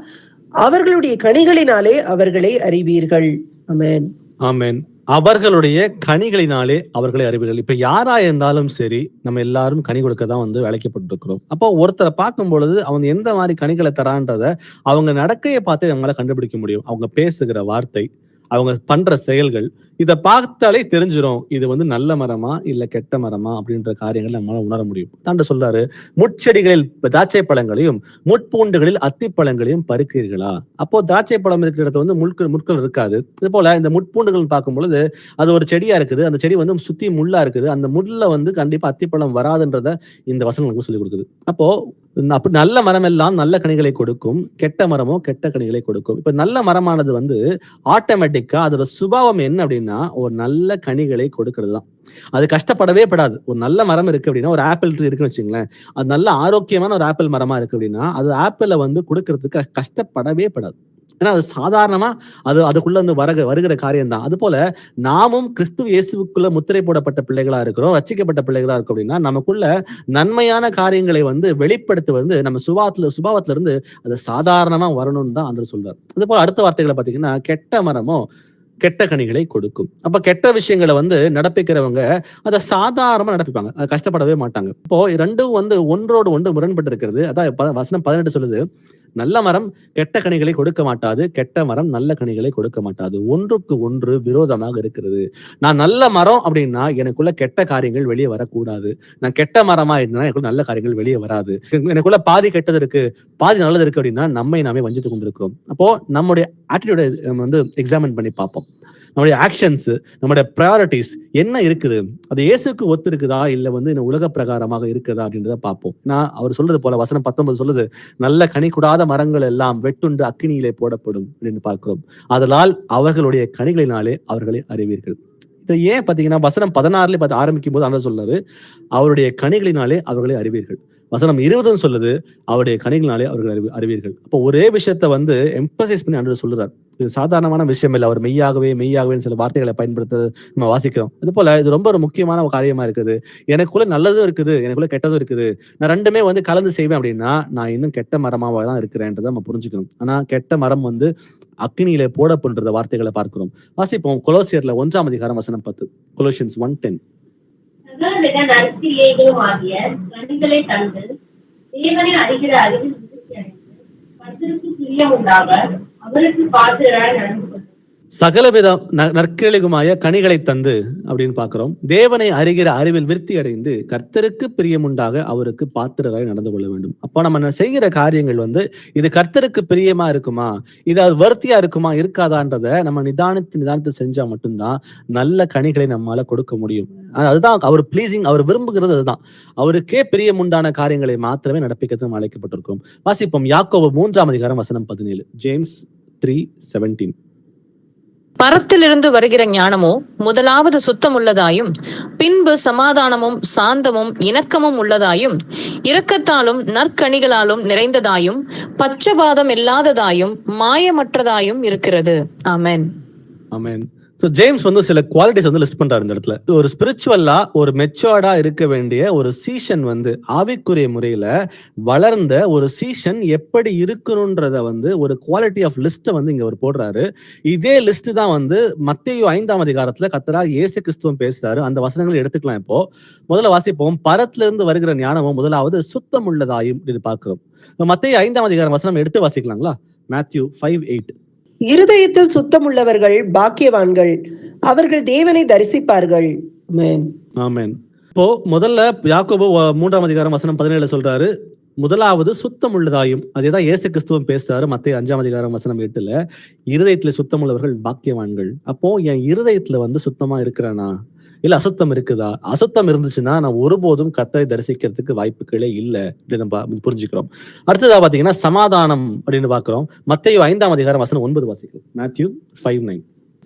அவர்களுடைய கனிகளினாலே அவர்களை அறிவீர்கள். ஆமென். ஆமென். அவர்களுடைய கனிகளினாலே அவர்களை அறிவீர்கள். இப்ப யாரா இருந்தாலும் சரி நம்ம எல்லாரும் கனி கொடுக்க தான் வந்து அழைக்கப்பட்டிருக்கிறோம். அப்போ ஒருத்தரை பார்க்கும் பொழுது அவங்க எந்த மாதிரி கனிகளை தரான்றத அவங்க நடக்கையை பார்த்து நம்மளால கண்டுபிடிக்க முடியும். அவங்க பேசுகிற வார்த்தை, அவங்க பண்ற செயல்கள், இதை பார்த்தாலே தெரிஞ்சிடும் இது வந்து நல்ல மரமா இல்ல கெட்ட மரமா அப்படின்ற காரியங்களை நம்மளால உணர முடியும். தாண்ட சொல்றாரு, முட்செடிகளில் திராட்சை பழங்களையும் முட்பூண்டுகளில் அத்தி பழங்களையும் பறிக்கிறீர்களா? அப்போ திராட்சை பழம் இருக்கிற இடத்துல வந்து முட்கள் இருக்காது. இது போல இந்த முட்பூண்டுகள் பார்க்கும் பொழுது அது ஒரு செடியா இருக்குது, அந்த செடி வந்து சுத்தி முள்ளா இருக்குது, அந்த முள்ள வந்து கண்டிப்பா அத்திப்பழம் வராதுன்றத இந்த வசனம் நமக்கு சொல்லிக் கொடுக்குது. அப்போ அப்படி நல்ல மரம் எல்லாம் நல்ல கனிகளை கொடுக்கும், கெட்ட மரமோ கெட்ட கனிகளை கொடுக்கும். இப்ப நல்ல மரமானது வந்து ஆட்டோமேட்டிக்கா அதோட சுபாவம் என்ன அப்படின்னா ஒரு நல்ல கனிகளை கொடுக்கிறது தான். அது கஷ்டப்படவே படாது. ஒரு நல்ல மரம் இருக்கு அப்படின்னா, ஒரு ஆப்பிள் ட்ரீ இருக்குன்னு வச்சுங்களேன், அது நல்ல ஆரோக்கியமான ஒரு ஆப்பிள் மரமா இருக்கு அப்படின்னா அது ஆப்பிளை வந்து கொடுக்கறதுக்கு கஷ்டப்படவே படாது. ஏன்னா அது சாதாரணமா அதுக்குள்ள வந்து வருகிற காரியம் தான். அது போல நாமும் கிறிஸ்து இயேசுக்குள்ள முத்திரை போடப்பட்ட பிள்ளைகளா இருக்கிறோம், ரட்சிக்கப்பட்ட பிள்ளைகளா இருக்கும் அப்படின்னா நமக்குள்ள நன்மையான காரியங்களை வந்து வெளிப்படுத்துவது நம்ம சுபாவத்துல இருந்து அது சாதாரணமா வரணும்னு தான் ஆண்டவர் சொல்றாரு. அது போல அடுத்த வார்த்தைகளை பாத்தீங்கன்னா, கெட்ட மரமோ கெட்ட கனிகளை கொடுக்கும். அப்ப கெட்ட விஷயங்களை வந்து நடப்பிக்கிறவங்க அதை சாதாரணமா நடப்பிப்பாங்க, அதை கஷ்டப்படவே மாட்டாங்க. இப்போ ரெண்டும் வந்து ஒன்றோடு ஒன்று முரண்பட்டு இருக்கிறது. அதான் வசனம் 18 சொல்லுது, நல்ல மரம் கெட்ட கனிகளை கொடுக்க மாட்டாது, கெட்ட மரம் நல்ல கனிகளை கொடுக்க மாட்டாது. ஒன்றுக்கு ஒன்று விரோதமாக இருக்கிறது. நான் நல்ல மரம் அப்படின்னா எனக்குள்ள கெட்ட காரியங்கள் வெளியே வரக்கூடாது. நான் கெட்ட மரமா இருந்தேன்னா எனக்குள்ள நல்ல காரியங்கள் வெளியே வராது. எனக்குள்ள பாதி கெட்டது இருக்கு பாதி நல்லது இருக்கு அப்படின்னா நாமே வஞ்சித்து கொண்டிருக்கிறோம். அப்போ நம்முடைய ஆட்டிடியூட வந்து எக்ஸாமின் பண்ணி பார்ப்போம். நம்முடைய ஆக்ஷன்ஸ், நம்முடைய ப்ரையாரிட்டிஸ் என்ன இருக்குது, அது இயேசுக்கு ஒத்து இருக்குதா இல்ல வந்து இந்த உலக பிரகாரமாக இருக்குதா அப்படின்றத பார்ப்போம். நான் அவர் சொல்றது போல வசனம் 19 சொல்லுது, நல்ல கனி கூடாத மரங்கள் எல்லாம் வெட்டுண்டு அக்கினியிலே போடப்படும் அப்படின்னு பார்க்கிறோம். அதனால் அவர்களுடைய கனிகளினாலே அவர்களை அறிவீர்கள். இதை ஏன் பாத்தீங்கன்னா வசனம் 16 பார்த்து ஆரம்பிக்கும் போது ஆண்டவர் சொல்றாரு, அவருடைய கனிகளினாலே அவர்களை அறிவீர்கள். வசனம் 20 சொல்லுது, அவருடைய கனிகளினாலே அவர்கள் அறிவீர்கள். அப்போ ஒரே விஷயத்த வந்து எம்பசைஸ் பண்ணி ஆண்டவர் சொல்றார். இது சாதாரணமான விஷயம் இல்லை. அவர் மெய்யாகவே மெய்யாகவே சில வார்த்தைகளை பயன்படுத்த நம்ம வாசிக்கிறோம். அது போல இது ரொம்ப ஒரு முக்கியமான ஒரு காரியமா இருக்குது. எனக்குள்ள நல்லதும் இருக்குது, எனக்குள்ள கெட்டதும் இருக்குது. நான் ரெண்டுமே வந்து கலந்து செய்வேன் அப்படின்னா நான் இன்னும் கெட்ட மரமாவா தான் இருக்கிறேன்றதை நம்ம புரிஞ்சுக்கணும். ஆனா கெட்ட மரம் வந்து அக்கினியிலே போடப்படுற வார்த்தைகளை பார்க்கிறோம். வாசிப்போம் கொலோசியர்ல 1ஆம் அதிகாரம் வசனம் 10. கொலோசியன்ஸ் 1:10. சகலவித நற்கிரியைகளும் ஆகிய கனிகளை தந்து தேவனை அறிகிற அறிவில் விருத்தி அடைந்து கர்த்தருக்கு பிரியமுண்டாக அவருக்கு பாத்திரராய் நடந்து கொள்ளும். சகலவித நற்கிரியைகளுமாய கனிகளை தந்து அப்படின்னு பாக்குறோம். தேவனை அறிகிற அறிவில் விருத்தி அடைந்து கர்த்தருக்கு பிரியமுண்டாக அவருக்கு பாத்திரராய் நடந்து கொள்ள வேண்டும். அப்போ நம்ம செய்கிற காரியங்கள் வந்து இது கர்த்தருக்கு பிரியமா இருக்குமா, இது அது வர்த்தியா இருக்குமா இருக்காதான்றத நம்ம நிதானித்து செஞ்சா மட்டும்தான் நல்ல கனிகளை நம்மால கொடுக்க முடியும். அதுதான் அவர் பிளீசிங், அவர் விரும்புகிறது அதுதான். அவருக்கே பிரியமுண்டான காரியங்களை மாத்திரமே நடப்பிக்க நம்ம அழைக்கப்பட்டிருக்கிறோம். வாசிப்போம் யாக்கோபு 3ஆம் அதிகாரம் வசனம் 17. ஜேம்ஸ் 3:17. பரத்திலிருந்து வருகிற ஞானமோ முதலாவது சுத்தமுள்ளதாயும் பின்பு சமாதானமும் சாந்தமும் இணக்கமும் உள்ளதாயும் இரக்கத்தாலும் நற்கனிகளாலும் நிறைந்ததாயும் பட்சபாதம் இல்லாததாயும் மாயமற்றதாயும் இருக்கிறது. ஆமென். ஆமென். ஸோ ஜேம்ஸ் வந்து சில குவாலிட்டிஸ் வந்து லிஸ்ட் பண்றாரு இந்த இடத்துல. ஒரு ஸ்பிரிச்சுவலா ஒரு மெச்சோர்டா இருக்க வேண்டிய ஒரு சீஷன் வந்து ஆவிக்குரிய முறையில வளர்ந்த ஒரு சீஷன் எப்படி இருக்கணும்ன்றத வந்து ஒரு குவாலிட்டி ஆஃப் லிஸ்ட்டை வந்து இங்க அவர் போடுறாரு. இதே லிஸ்ட் தான் வந்து மத்தேயு 5ஆம் அதிகாரத்துல கர்த்தராகிய இயேசு கிறிஸ்துவும் பேசுறாரு. அந்த வசனங்களை எடுத்துக்கலாம். இப்போ முதல்ல வாசிப்போம். பரத்திலிருந்து வருகிற ஞானமும் முதலாவது சுத்தம் உள்ளதாயும் இது பார்க்கிறோம். மத்தேயு 5ஆம் அதிகாரம் வசனம் எடுத்து வாசிக்கலாங்களா? மேத்யூ 5:8. இருதயத்தில் சுத்தமுள்ளவர்கள் பாக்கியவான்கள், அவர்கள் தேவனை தரிசிப்பார்கள். ஆமென். ஆமென். இப்போ முதல்ல யாக்கோபு 3ஆம் அதிகாரம் வசனம் 17 சொல்றாரு, முதலாவது சுத்தம் உள்ளதாயும். அதேதான் இயேசு கிறிஸ்துவும் பேசுறாரு மத்தேயு 5ஆம் அதிகாரம் வசனம் 8. இருதயத்துல சுத்தம் உள்ளவர்கள் பாக்கியவான்கள். அப்போ என் இருதயத்துல வந்து சுத்தமா இருக்கிறேனா இல்ல அசுத்தம் இருக்குதா? அசுத்தம் இருந்துச்சுன்னா நான் ஒருபோதும் கர்த்தரை தரிசிக்கிறதுக்கு வாய்ப்புகளே இல்லை அப்படின்னு நம்ம புரிஞ்சுக்கிறோம். அடுத்ததா பாத்தீங்கன்னா சமாதானம் அப்படின்னு பாக்குறோம். மத்தேயு 5ஆம் அதிகாரம் வசனம் 9 வாசிக்கிறோம். மேத்யூ 5:9.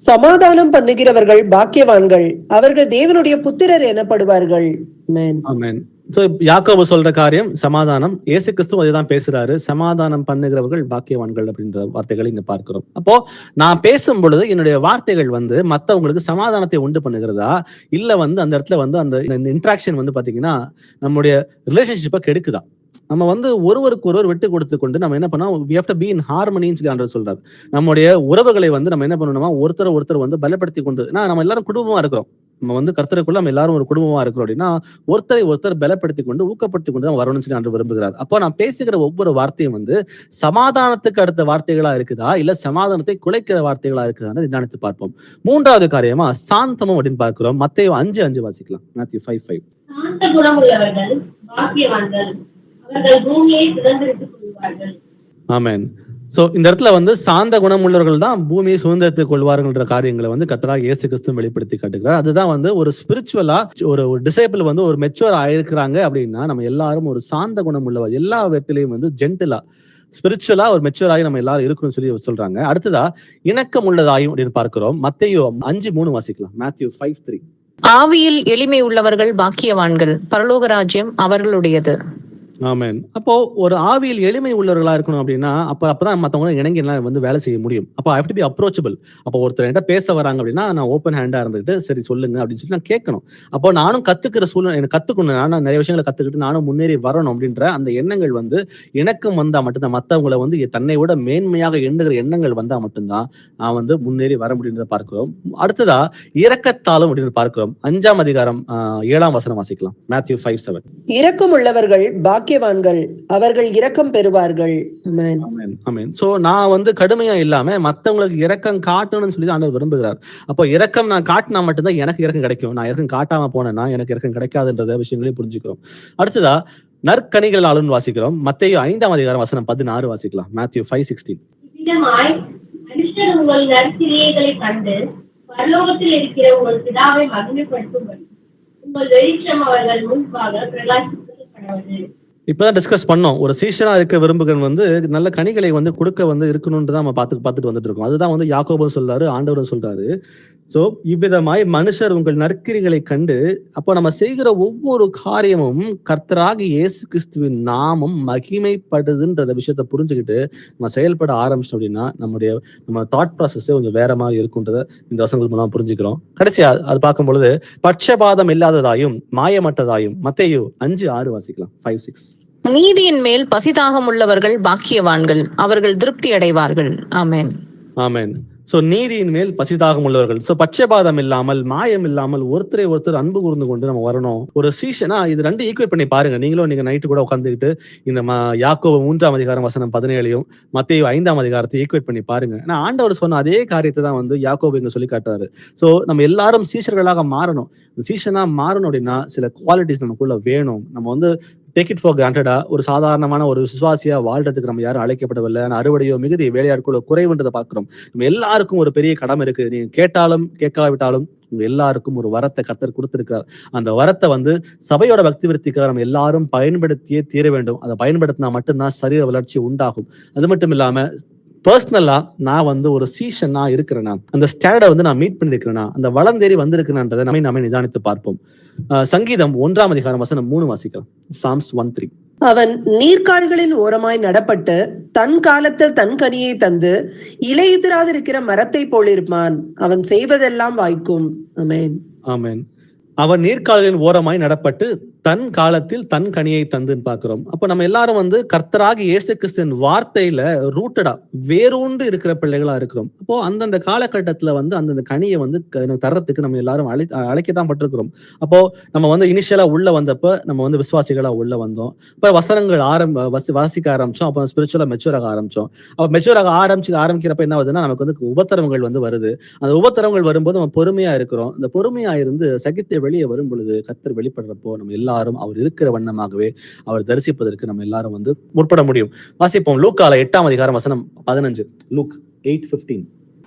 சமாதானம் பண்ணுகிறவர்கள் பாக்கியவான்கள், அவர்கள் தேவனுடைய புத்திரர் எனப்படுவார்கள். ஆமென். ஆமென். சோ யாக்கோபு சொல்ற காரியம் சமாதானம். இயேசு கிறிஸ்து அதேதான் பேசுறாரு, சமாதானம் பண்ணுகிறவர்கள் பாக்கியவான்கள் அப்படின்ற வார்த்தைகளை இங்க பார்க்கிறோம். அப்போ நான் பேசும் பொழுது என்னுடைய வார்த்தைகள் வந்து மத்தவங்களுக்கு சமாதானத்தை உண்டு பண்ணுகிறதா இல்ல வந்து அந்த இடத்துல வந்து அந்த இன்ட்ராக்ஷன் வந்து பாத்தீங்கன்னா நம்முடைய ரிலேஷன்ஷிப்பை கெடுக்குதா? நம்ம வந்து ஒருவருக்கு ஒருவர் விட்டு கொடுத்து கொண்டு நம்ம என்ன பண்ணோம், we have to be in harmony சொல்லி ஆண்டவர் சொல்றாரு. நம்முடைய உறவுகளை வந்து நம்ம என்ன பண்ணணுமா, ஒருத்தர் வந்து பலப்படுத்தி கொண்டு, நம்ம எல்லாரும் குடும்பமா இருக்கிறோம். நம்ம வந்து கர்த்தருக்குள்ள நம்ம எல்லாரும் ஒரு குடும்பமா இருக்கிறோம் அப்படின்னா ஒருத்தரை ஒருத்தர் பலப்படுத்தி கொண்டு ஊக்கப்படுத்தி கொண்டு தான் வரணும்னு சொல்லி ஆண்டவர் விரும்புகிறார். அப்போ நான் பேசுகிற ஒவ்வொரு வார்த்தையும் வந்து சமாதானத்துக்கு அடுத்த வார்த்தைகளா இருக்குதா இல்ல சமாதானத்தை குலைக்கிற வார்த்தைகளா இருக்குதான்னு நிதானித்து பார்ப்போம். மூன்றாவது காரியமா சாந்தமும் அப்படின்னு பார்க்கிறோம். மத்தேயு 5:5 வாசிக்கலாம். மேத்யூ 5:5. சாந்த குணம் உள்ளவர்கள் பாக்கியவான்கள், அவர்கள் பூமியை சுதந்திரித்துக் கொள்வார்கள். ஆமென். சோ இந்த இடத்துல வந்து சாந்த குணம் உள்ளவர்கள் தான் பூமியை சுதந்திரத்துக் கொள்வார்கள்ன்ற காரியங்களை வந்து கர்த்தராகிய இயேசு கிறிஸ்து வெளிப்படுத்தி காட்டுகிறார். அதுதான் வந்து ஒரு ஸ்பிரிச்சுவலா ஒரு டிசைபிள் வந்து ஒரு மெச்சூர் ஆயிருக்கிறாங்க அப்படின்னா நம்ம எல்லாரும் ஒரு சாந்த குணம் உள்ளவர், எல்லா விதத்திலையும் வந்து ஜென்டிலா ஸ்பிரிச்சுவலா ஒரு மெச்சூர் ஆகி நம்ம எல்லாரும் இருக்கணும்னு சொல்லி சொல்றாங்க. அடுத்ததா இணக்கம் உள்ளதாயும் அப்படின்னு பார்க்கிறோம். மத்தேயு 5:3 வாசிக்கலாம். மேத்யூ 5:3. ஆவியில் எளிமை உள்ளவர்கள் பாக்கியவான்கள், பரலோக ராஜ்யம் அவர்களுடையது. ஆமென். அப்போ ஒரு ஆவியில் எளிமை உள்ளவர்களா இருக்கணும் அப்படின்னா அப்பதான் மத்தவங்க இணங்கி வந்து வேலை செய்ய முடியும். அப்போ I have to be approachable. அப்போ ஒருத்தர் என்கிட்ட பேச வராங்க அப்படின்னா நான் ஓப்பன் ஹேண்டா இருந்துட்டு சரி சொல்லுங்க அப்படின்னு சொல்லி நான் கேட்கணும். அப்போ நானும் கத்துக்கிற சூழ்நிலை எனக்கு கத்துக்கணும், நானும் நிறைய விஷயங்களை கத்துக்கிட்டு நானும் முன்னேறி வரணும் அப்படின்ற அந்த எண்ணங்கள் வந்து எனக்கும் வந்தா மட்டும்தான், மற்றவங்களை வந்து தன்னை விட மேன்மையாக எண்ணுகிற எண்ணங்கள் வந்தா மட்டும்தான் நான் வந்து முன்னேறி வர முடியுன்றத பார்க்கிறோம். அடுத்ததா இரக்கத்தாலும் அப்படின்னு பார்க்கிறோம். 5ஆம் அதிகாரம் 7ஆம் வசனம் வாசிக்கலாம். மேத்யூ 5:7. இரக்கம் உள்ளவர்கள் பாக்கியவான்கள், அவர்கள் இரக்கம் பெறுவார்கள். ஆமென். ஆமென். ஆமென். சோ நான் வந்து கடுமையா இல்லாம மத்தவங்களுக்கு இரக்கம் காட்டணும்னு சொல்லி ஆண்டவர் விரும்புகிறார். அப்போ இரக்கம் நான் காட்டினா மட்டும்தான் எனக்கு இரக்கம் கிடைக்கும். நான் இரக்கம் காட்டாம போனேன்னா எனக்கு இரக்கம் கிடைக்காதுன்றத விஷயங்களையும் புரிஞ்சுக்கிறோம். அடுத்ததா நற்கனிகளாலும் வாசிக்கிறோம். மத்தேயு 5ஆம் அதிகாரம் வசனம் 16 வாசிக்கலாம். மேத்யூ 5:16. இவ்விதமாய் மனுஷர் உங்கள் நற்கிரியைகளை கண்டு பரலோகத்தில் இருக்கிற உங்கள் பிதாவை மகிமைப்படுத்தும்படி உங்கள் வெளிச்சம் அவர்கள் முன்பாக பிரகாசிக்கப்படவது. இப்பதான் டிஸ்கஸ் பண்ணோம். ஒரு சீஷனா இருக்க விரும்புகிறவன் வந்து நல்ல கனிகளை வந்து கொடுக்க வந்து இருக்கணும்னு தான் நம்ம பார்த்துட்டு வந்துட்டு இருக்கோம். அதுதான் வந்து யாக்கோபும் சொல்றாரு, ஆண்டவரும் சொல்றாரு. சோ இவ்விதமாய் மனுஷர் உங்கள் நற்கிரிகளை கண்டு, அப்போ நம்ம செய்கிற ஒவ்வொரு காரியமும் கர்த்தராகிய இயேசு கிறிஸ்துவின் நாமம் மகிமைப்படுதுன்ற விஷயத்த புரிஞ்சுக்கிட்டு நம்ம செயல்பட ஆரம்பிச்சோம் அப்படின்னா நம்ம தாட் ப்ராசஸே கொஞ்சம் வேற மாதிரி இருக்குன்றத இந்த வசனங்கள் மூலம் புரிஞ்சுக்கிறோம். கடைசியா அது பார்க்கும் பொழுது பட்சபாதம் இல்லாததாயும் மாயமற்றதாயும் மத்தேயு 5:6 வாசிக்கலாம். 5:6. நீதியின் மேல் பசிதாகம் உள்ளவர்கள் பாக்கியவான்கள், அவர்கள் திருப்தி அடைவார்கள். ஆமென். ஆமென். சோ நீதியின் மேல் பசிதாகம் உள்ளவர்கள். சோ பட்சபாதம் இல்லாமல் மாயம் இல்லாமல் ஒருத்தரை ஒருத்தர் அன்பு கூர்ந்து கொண்டு நம்ம வரணும். ஒரு சீஷனா இது ரெண்டு ஈக்குவேட் பண்ணி பாருங்க. நீங்க நைட்டு கூட உட்காந்துக்கிட்டு இந்த யாக்கோபு 3ஆம் அதிகாரம் வசனம் 17 மத்தேயு 5ஆம் அதிகாரத்தை ஈக்குவேட் பண்ணி பாருங்க. ஏன்னா ஆண்டவர் சொன்ன அதே காரியத்தை தான் வந்து யாக்கோபு இங்க சொல்லி காட்டுறாரு. சோ நம்ம எல்லாரும் சீஷர்களாக மாறணும். சீஷனா மாறணும் அப்படின்னா சில குவாலிட்டிஸ் நமக்குள்ள வேணும். நம்ம வந்து டேக் இட் ஃபார் கிராண்டடா ஒரு சாதாரணமான ஒரு விசுவாசியா வாழ்றதுக்கு நம்ம யாரும் அழைக்கப்படவில்லை. அறுவடையோ மிகுதி வேலையாட்களோ குறைவுன்றதை பார்க்கிறோம். நம்ம எல்லாருக்கும் ஒரு பெரிய கடமை இருக்கு. நீங்க கேட்டாலும் கேட்காவிட்டாலும் உங்க எல்லாருக்கும் ஒரு வரத்தை கர்த்தர் கொடுத்திருக்கார். அந்த வரத்தை வந்து சபையோட பக்தி விருத்திக்காக நம்ம எல்லாரும் பயன்படுத்தியே தீர வேண்டும். அதை பயன்படுத்தினா மட்டும்தான் சரீர வளர்ச்சி உண்டாகும். அது மட்டும் இல்லாம பர்சனலா நான் வந்து ஒரு சீஷனா இருக்கிறேனா, அந்த ஸ்டாண்டர்டை வந்து நான் மீட் பண்ணிருக்கிறேனா, அந்த வளர்ந்தேறி வந்திருக்கிறேன்றதை நம்ம நிதானித்து பார்ப்போம். சங்கீதம் 1ஆம் அதிகாரம் வசனம் 3 வாசிக்கலாம். Psalms 1:3. அவன் நீர்க்கால்களின் ஓரமாய் நடப்பட்டு தன் காலத்தில் தன் கனியை தந்து இலையுதிராதிருக்கிற மரத்தை போலிருப்பான். அவன் செய்வதெல்லாம் வாய்க்கும். ஆமென். ஆமென். அவன் நீர்க்கால்களின் ஓரமாய் நடப்பட்டு தன் காலத்தில் தன் கனியை தந்துன்னு பாக்குறோம். அப்ப நம்ம எல்லாரும் வந்து கர்த்தராகிய இயேசு கிறிஸ்துவின் வார்த்தையில ரூட்டடா வேரூன்று இருக்கிற பிள்ளைகளா இருக்கிறோம். அப்போ அந்தந்த காலகட்டத்துல வந்து அந்தந்த கனியை வந்து தர்றதுக்கு நம்ம எல்லாரும் அழைக்கத்தான் பட்டிருக்கிறோம். அப்போ நம்ம வந்து இனிஷியலா உள்ள வந்தப்ப நம்ம வந்து விசுவாசிகளா உள்ள வந்தோம். இப்ப வசனங்கள் வாசிக்க ஆரம்பிச்சோம். அப்ப ஸ்பிரிச்சுவலா மெச்சூர் ஆக ஆரம்பிச்சோம். அப்ப மெச்சூர் ஆக ஆரம்பிக்கிறப்ப என்ன ஆகுதுன்னா நமக்கு வந்து உபத்திரவங்கள் வந்து வருது. அந்த உபத்திரவங்கள் வரும்போது நம்ம பொறுமையா இருக்கிறோம். இந்த பொறுமையா இருந்து சகித்து வெளியே வரும் பொழுது கர்த்தர் வெளிப்படுறப்போ நம்ம எல்லாரும் அவர் இருக்கிற வண்ணமாகவே அவர் தரிசிப்பதற்கு நம்ம எல்லாரும் வந்து முற்பட முடியும். வாசிப்போம் லூக்கால 8ஆம் அதிகாரம் வசனம் 15. லூக் 8:15.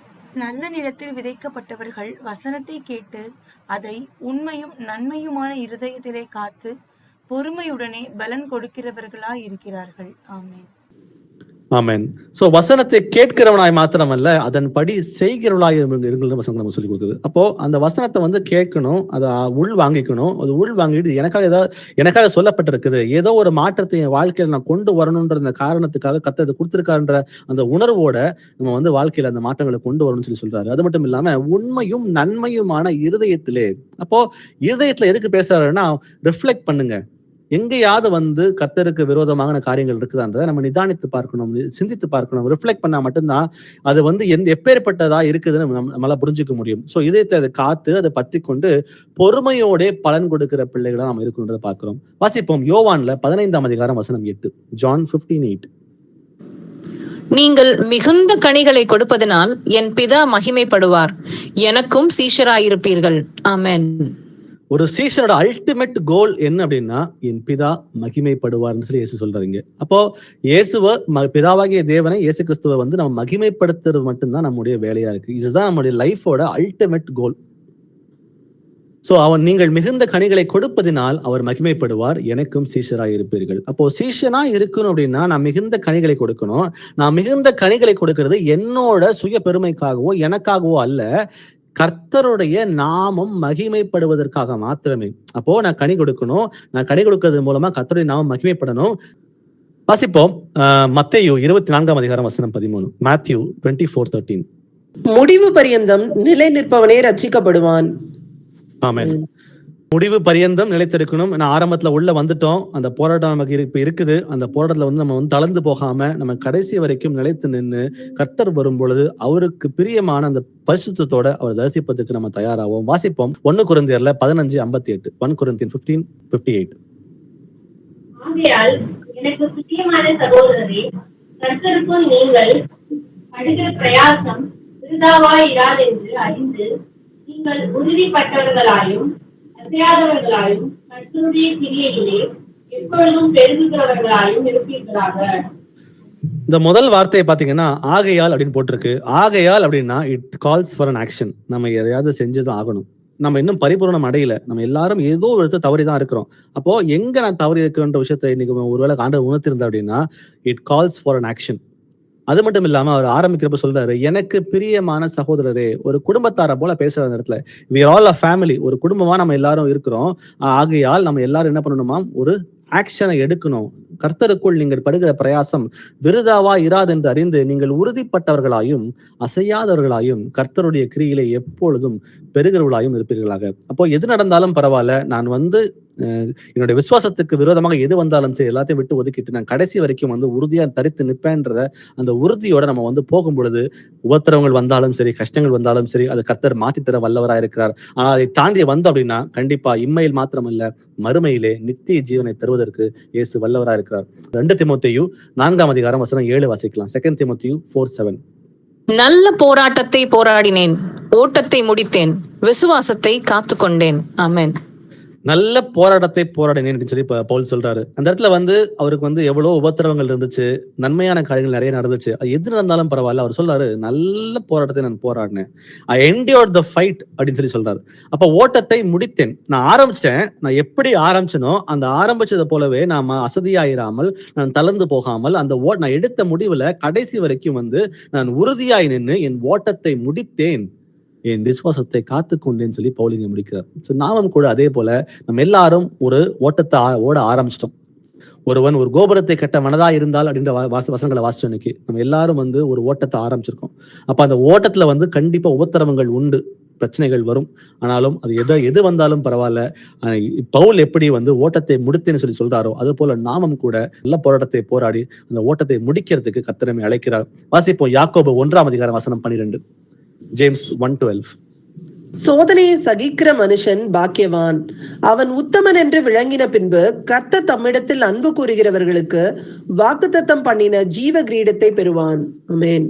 நல்ல நிலத்தில் விதைக்கப்பட்டவர்கள் வசனத்தை கேட்டு அதை உண்மையும் நன்மையுமான இருதயத்திலே காத்து பொறுமையுடனே பலன் கொடுக்கிறவர்களாய் இருக்கிறார்கள். ஆமென். ஆமென். சோ வசனத்தை கேட்கிறவனாய் மாத்திரமல்ல அதன்படி செய்கிறவளாய் இருக்கிற வசனம் நம்ம சொல்லி கொடுக்குது. அப்போ அந்த வசனத்தை வந்து கேட்கணும், அதை உள் வாங்கிக்கணும். அது உள் வாங்கிட்டு எனக்காக சொல்லப்பட்டிருக்குது, ஏதோ ஒரு மாற்றத்தை என் வாழ்க்கையில நான் கொண்டு வரணும்ன்ற அந்த காரணத்துக்காக கர்த்தர் அதை கொடுத்திருக்காருன்ற அந்த உணர்வோட நம்ம வந்து வாழ்க்கையில அந்த மாற்றங்களை கொண்டு வரணும்னு சொல்றாரு. அது மட்டும் இல்லாம உண்மையும் நன்மையுமான இருதயத்திலே. அப்போ இருதயத்துல எதுக்கு பேசுறாருன்னா ரிஃப்ளெக்ட் பண்ணுங்க. எங்கேயாவது வந்து கர்த்தருக்கு விரோதமான காரியங்கள் இருக்குதான்றதை நம்ம நிதானித்து பார்க்கணும், சிந்தித்து பார்க்கணும். ரிஃப்ளெக்ட் பண்ணா மட்டும்தான் அது வந்து எப்பேற்பட்டதா இருக்குதுன்னு நம்மளால புரிஞ்சுக்க முடியும். சோ இதயத்தை அதை காத்து அதை பற்றி கொண்டு பொறுமையோட பலன் கொடுக்கிற பிள்ளைகளா நம்ம இருக்கணுன்றதை பார்க்கிறோம். வாசிப்போம் யோவான்ல 15ஆம் அதிகாரம் வசனம் 8. ஜான் 15:8. நீங்கள் மிகுந்த கனிகளை கொடுப்பதனால் என் பிதா மகிமைப்படுவார், எனக்கும் சீஷராயிருப்பீர்கள். ஆமென். ஒரு சீஷனோட அல்டிமேட் கோல் என்ன அப்படின்னா என் பிதா மகிமைப்படுவார்னு சொல்லி இயேசு சொல்றாங்க. அப்போ இயேசுவ பிதாவாகிய தேவனை இயேசு கிறிஸ்துவை வந்து நம்ம மகிமைப்படுத்துறது மட்டும்தான் நம்முடைய வேலையா இருக்கு. இதுதான் நம்முடைய லைஃபோட அல்டிமேட் கோல். சோ நீங்கள் மிகுந்த கனிகளை கொடுப்பதினால் அவர் மகிமைப்படுவார், எனக்கும் சீஷராய் இருப்பீர்கள். அப்போ சீஷனா இருக்கணும் அப்படின்னா நான் மிகுந்த கனிகளை கொடுக்கணும். நான் மிகுந்த கனிகளை கொடுக்கிறது என்னோட சுய பெருமைக்காகவோ எனக்காகவோ அல்ல, கர்த்தருடைய நாமம் மகிமைப்படுவதற்காக மாத்திரமே. அப்போ நான் கனி கொடுக்கணும். நான் கனி கொடுக்கிறது மூலமா கர்த்தருடைய நாமம் மகிமைப்படணும். வாசிப்போம் மத்தேயு 24ஆம் அதிகாரம் வசனம் 13. Matthew 24:13. முடிவு பரியந்தம் நிலை நிற்பவனே ரட்சிக்கப்படுவான். ஆமென். முடிவு பரியந்தம் நிலைத்திருக்கணும். நான் ஆரம்பத்துல உள்ள வந்துட்டோம், அந்த போராட்டம் நமக்கு இப்ப இருக்குது. அந்த போராட்டத்துல வந்து நம்ம வந்து தளர்ந்து போகாம நம்ம கடைசி வரைக்கும் நிலைத்து நின்று கர்த்தர் வரும் பொழுது அவருக்கு பிரியமான அந்த பரிசுத்தத்தோட அவர் தரிசிப்பதற்கு நம்ம தயாராகும். வாசிப்போம் 1 கொரிந்தியர்ல 15:58. 1 Corinthians 15:58. ஆகையால் எனக்கு பிரியமான சகோதரரே, கர்த்தருக்குள் நீங்கள் படுகிற பிரயாசம் விருதாவாய் இராதென்று அறிந்து நீங்கள் உறுதிப்பட்டவர்களாயும் அசையாதவர்களாயும் கர்த்தருடைய கிரியையிலே எப்பொழுதும் பெருகுகிறவர்களாயும் இருப்பீர்களாக. இந்த முதல் வார்த்தையை பாத்தீங்கன்னா ஆகையால் அப்படின்னு போட்டிருக்கு. ஆகையால் அப்படின்னா it calls for an action. நம்ம எதையாவது செஞ்சுதான் ஆகணும். நம்ம இன்னும் பரிபூரணம் அடையல. நம்ம எல்லாரும் ஏதோ ஒரு இடத்துல தவறிதான் இருக்கிறோம். அப்போ எங்க நான் தவறி இருக்கிறன்ற விஷயத்தை இன்னைக்கு ஒருவேளை ஆண்டவர் உணர்த்திருந்தா அப்படின்னா it calls for an action. அது மட்டும் இல்லாம அவர் ஆரம்பிக்கிறப்ப சொல்றாரு, எனக்கு பிரியமான சகோதரரே, ஒரு குடும்பத்தார போல பேசுற அந்த இடத்துல. we are all a family, ஒரு குடும்பமா நம்ம எல்லாரும் இருக்கிறோம். ஆகையால் நம்ம எல்லாரும் என்ன பண்ணணுமா, ஒரு ஆக்ஷனை எடுக்கணும். கர்த்தருக்குள் நீங்கள் படுகிற பிரயாசம் விருதாவா இராது என்று அறிந்து நீங்கள் உறுதிப்பட்டவர்களாயும் அசையாதவர்களாயும் கர்த்தருடைய கிரியிலே எப்பொழுதும் பெருகிறவர்களாயும் இருப்பீர்களாக. அப்போ எது நடந்தாலும் பரவாயில்ல, நான் என்னுடைய விசுவாசத்துக்கு விரோதமாக எது வந்தாலும் சரி எல்லாத்தையும் விட்டு ஒதுக்கிட்டு நான் கடைசி வரைக்கும் உறுதியா தரித்து நிற்பேன்றத அந்த உறுதியோட நம்ம போகும் பொழுது உபத்திரவங்கள் வந்தாலும் சரி, கஷ்டங்கள் வந்தாலும் சரி, அது கர்த்தர் மாத்தி தர வல்லவராக இருக்கிறார். ஆனா அதை தாண்டி வந்தோம் அப்படின்னா கண்டிப்பா இம்மையில் மாத்திரமல்ல, மறுமையிலே நித்திய ஜீவனை தருவதற்கு இயேசு வல்லவராக இருக்கிறார். 2 தீமோத்தேயு 4:7 வாசிக்கலாம். 2 தீமோத்தேயு 4:7. நல்ல போராட்டத்தை போராடினேன், ஓட்டத்தை முடித்தேன், விசுவாசத்தை காத்துக்கொண்டேன். ஆமென். நல்ல போராட்டத்தை போராடினேன் அப்படின்னு சொல்லி பவுல் சொல்றாரு. அந்த இடத்துல அவருக்கு எவ்வளவு உபத்திரவங்கள் இருந்துச்சு, நன்மையான காரியங்கள் நிறைய நடந்துச்சு. அது எது நடந்தாலும் பரவாயில்ல, அவர் சொல்றாரு நல்ல போராட்டத்தை நான் போராடினேன். ஐ என்டியூர்ட் தி ஃபைட் அப்படின்னு சொல்லி சொல்றாரு. அப்ப ஓட்டத்தை முடித்தேன். நான் ஆரம்பிச்சேன். நான் எப்படி ஆரம்பிச்சனோ அந்த ஆரம்பிச்சதை போலவே நாம அசதியாயிராமல், நான் தளர்ந்து போகாமல், அந்த நான் எடுத்த முடிவுல கடைசி வரைக்கும் நான் உறுதியாய் நின்று என் ஓட்டத்தை முடித்தேன், என் விசுவாசத்தை காத்துக்கொண்டேன்னு சொல்லி பவுல் இங்க முடிக்கிறார். நாமும் கூட அதே போல நம்ம எல்லாரும் ஒரு ஓட்டத்தை ஓட ஆரம்பிச்சிட்டோம். ஒருவன் ஒரு கோபுரத்தை கட்ட மனதா இருந்தால் அப்படின்ற வசனங்களை வாசிச்சோம். இன்னைக்கு நம்ம எல்லாரும் ஒரு ஓட்டத்தை ஆரம்பிச்சிருக்கோம். அப்ப அந்த ஓட்டத்துல கண்டிப்பா உபத்திரவங்கள் உண்டு, பிரச்சனைகள் வரும். ஆனாலும் அது எது வந்தாலும் பரவாயில்ல, பவுல் எப்படி ஓட்டத்தை முடித்தேன்னு சொல்லி சொல்றாரோ அது போல நாமும் கூட நல்ல போராட்டத்தை போராடி அந்த ஓட்டத்தை முடிக்கிறதுக்கு கர்த்தர் அழைக்கிறார். வாசிப்போம் யாக்கோபு 1:12. ஜேம்ஸ் 1:12. சோதனையை சகிக்கிற மனுஷன் பாக்கியவான், அவன் உத்தமன் என்று விளங்கின பின்பு கர்த்தர் தம்மிடத்தில் அன்பு கூறுகிறவர்களுக்கு வாக்குத்தத்தம் பண்ணின ஜீவ கிரீடத்தை பெறுவான். ஆமென்.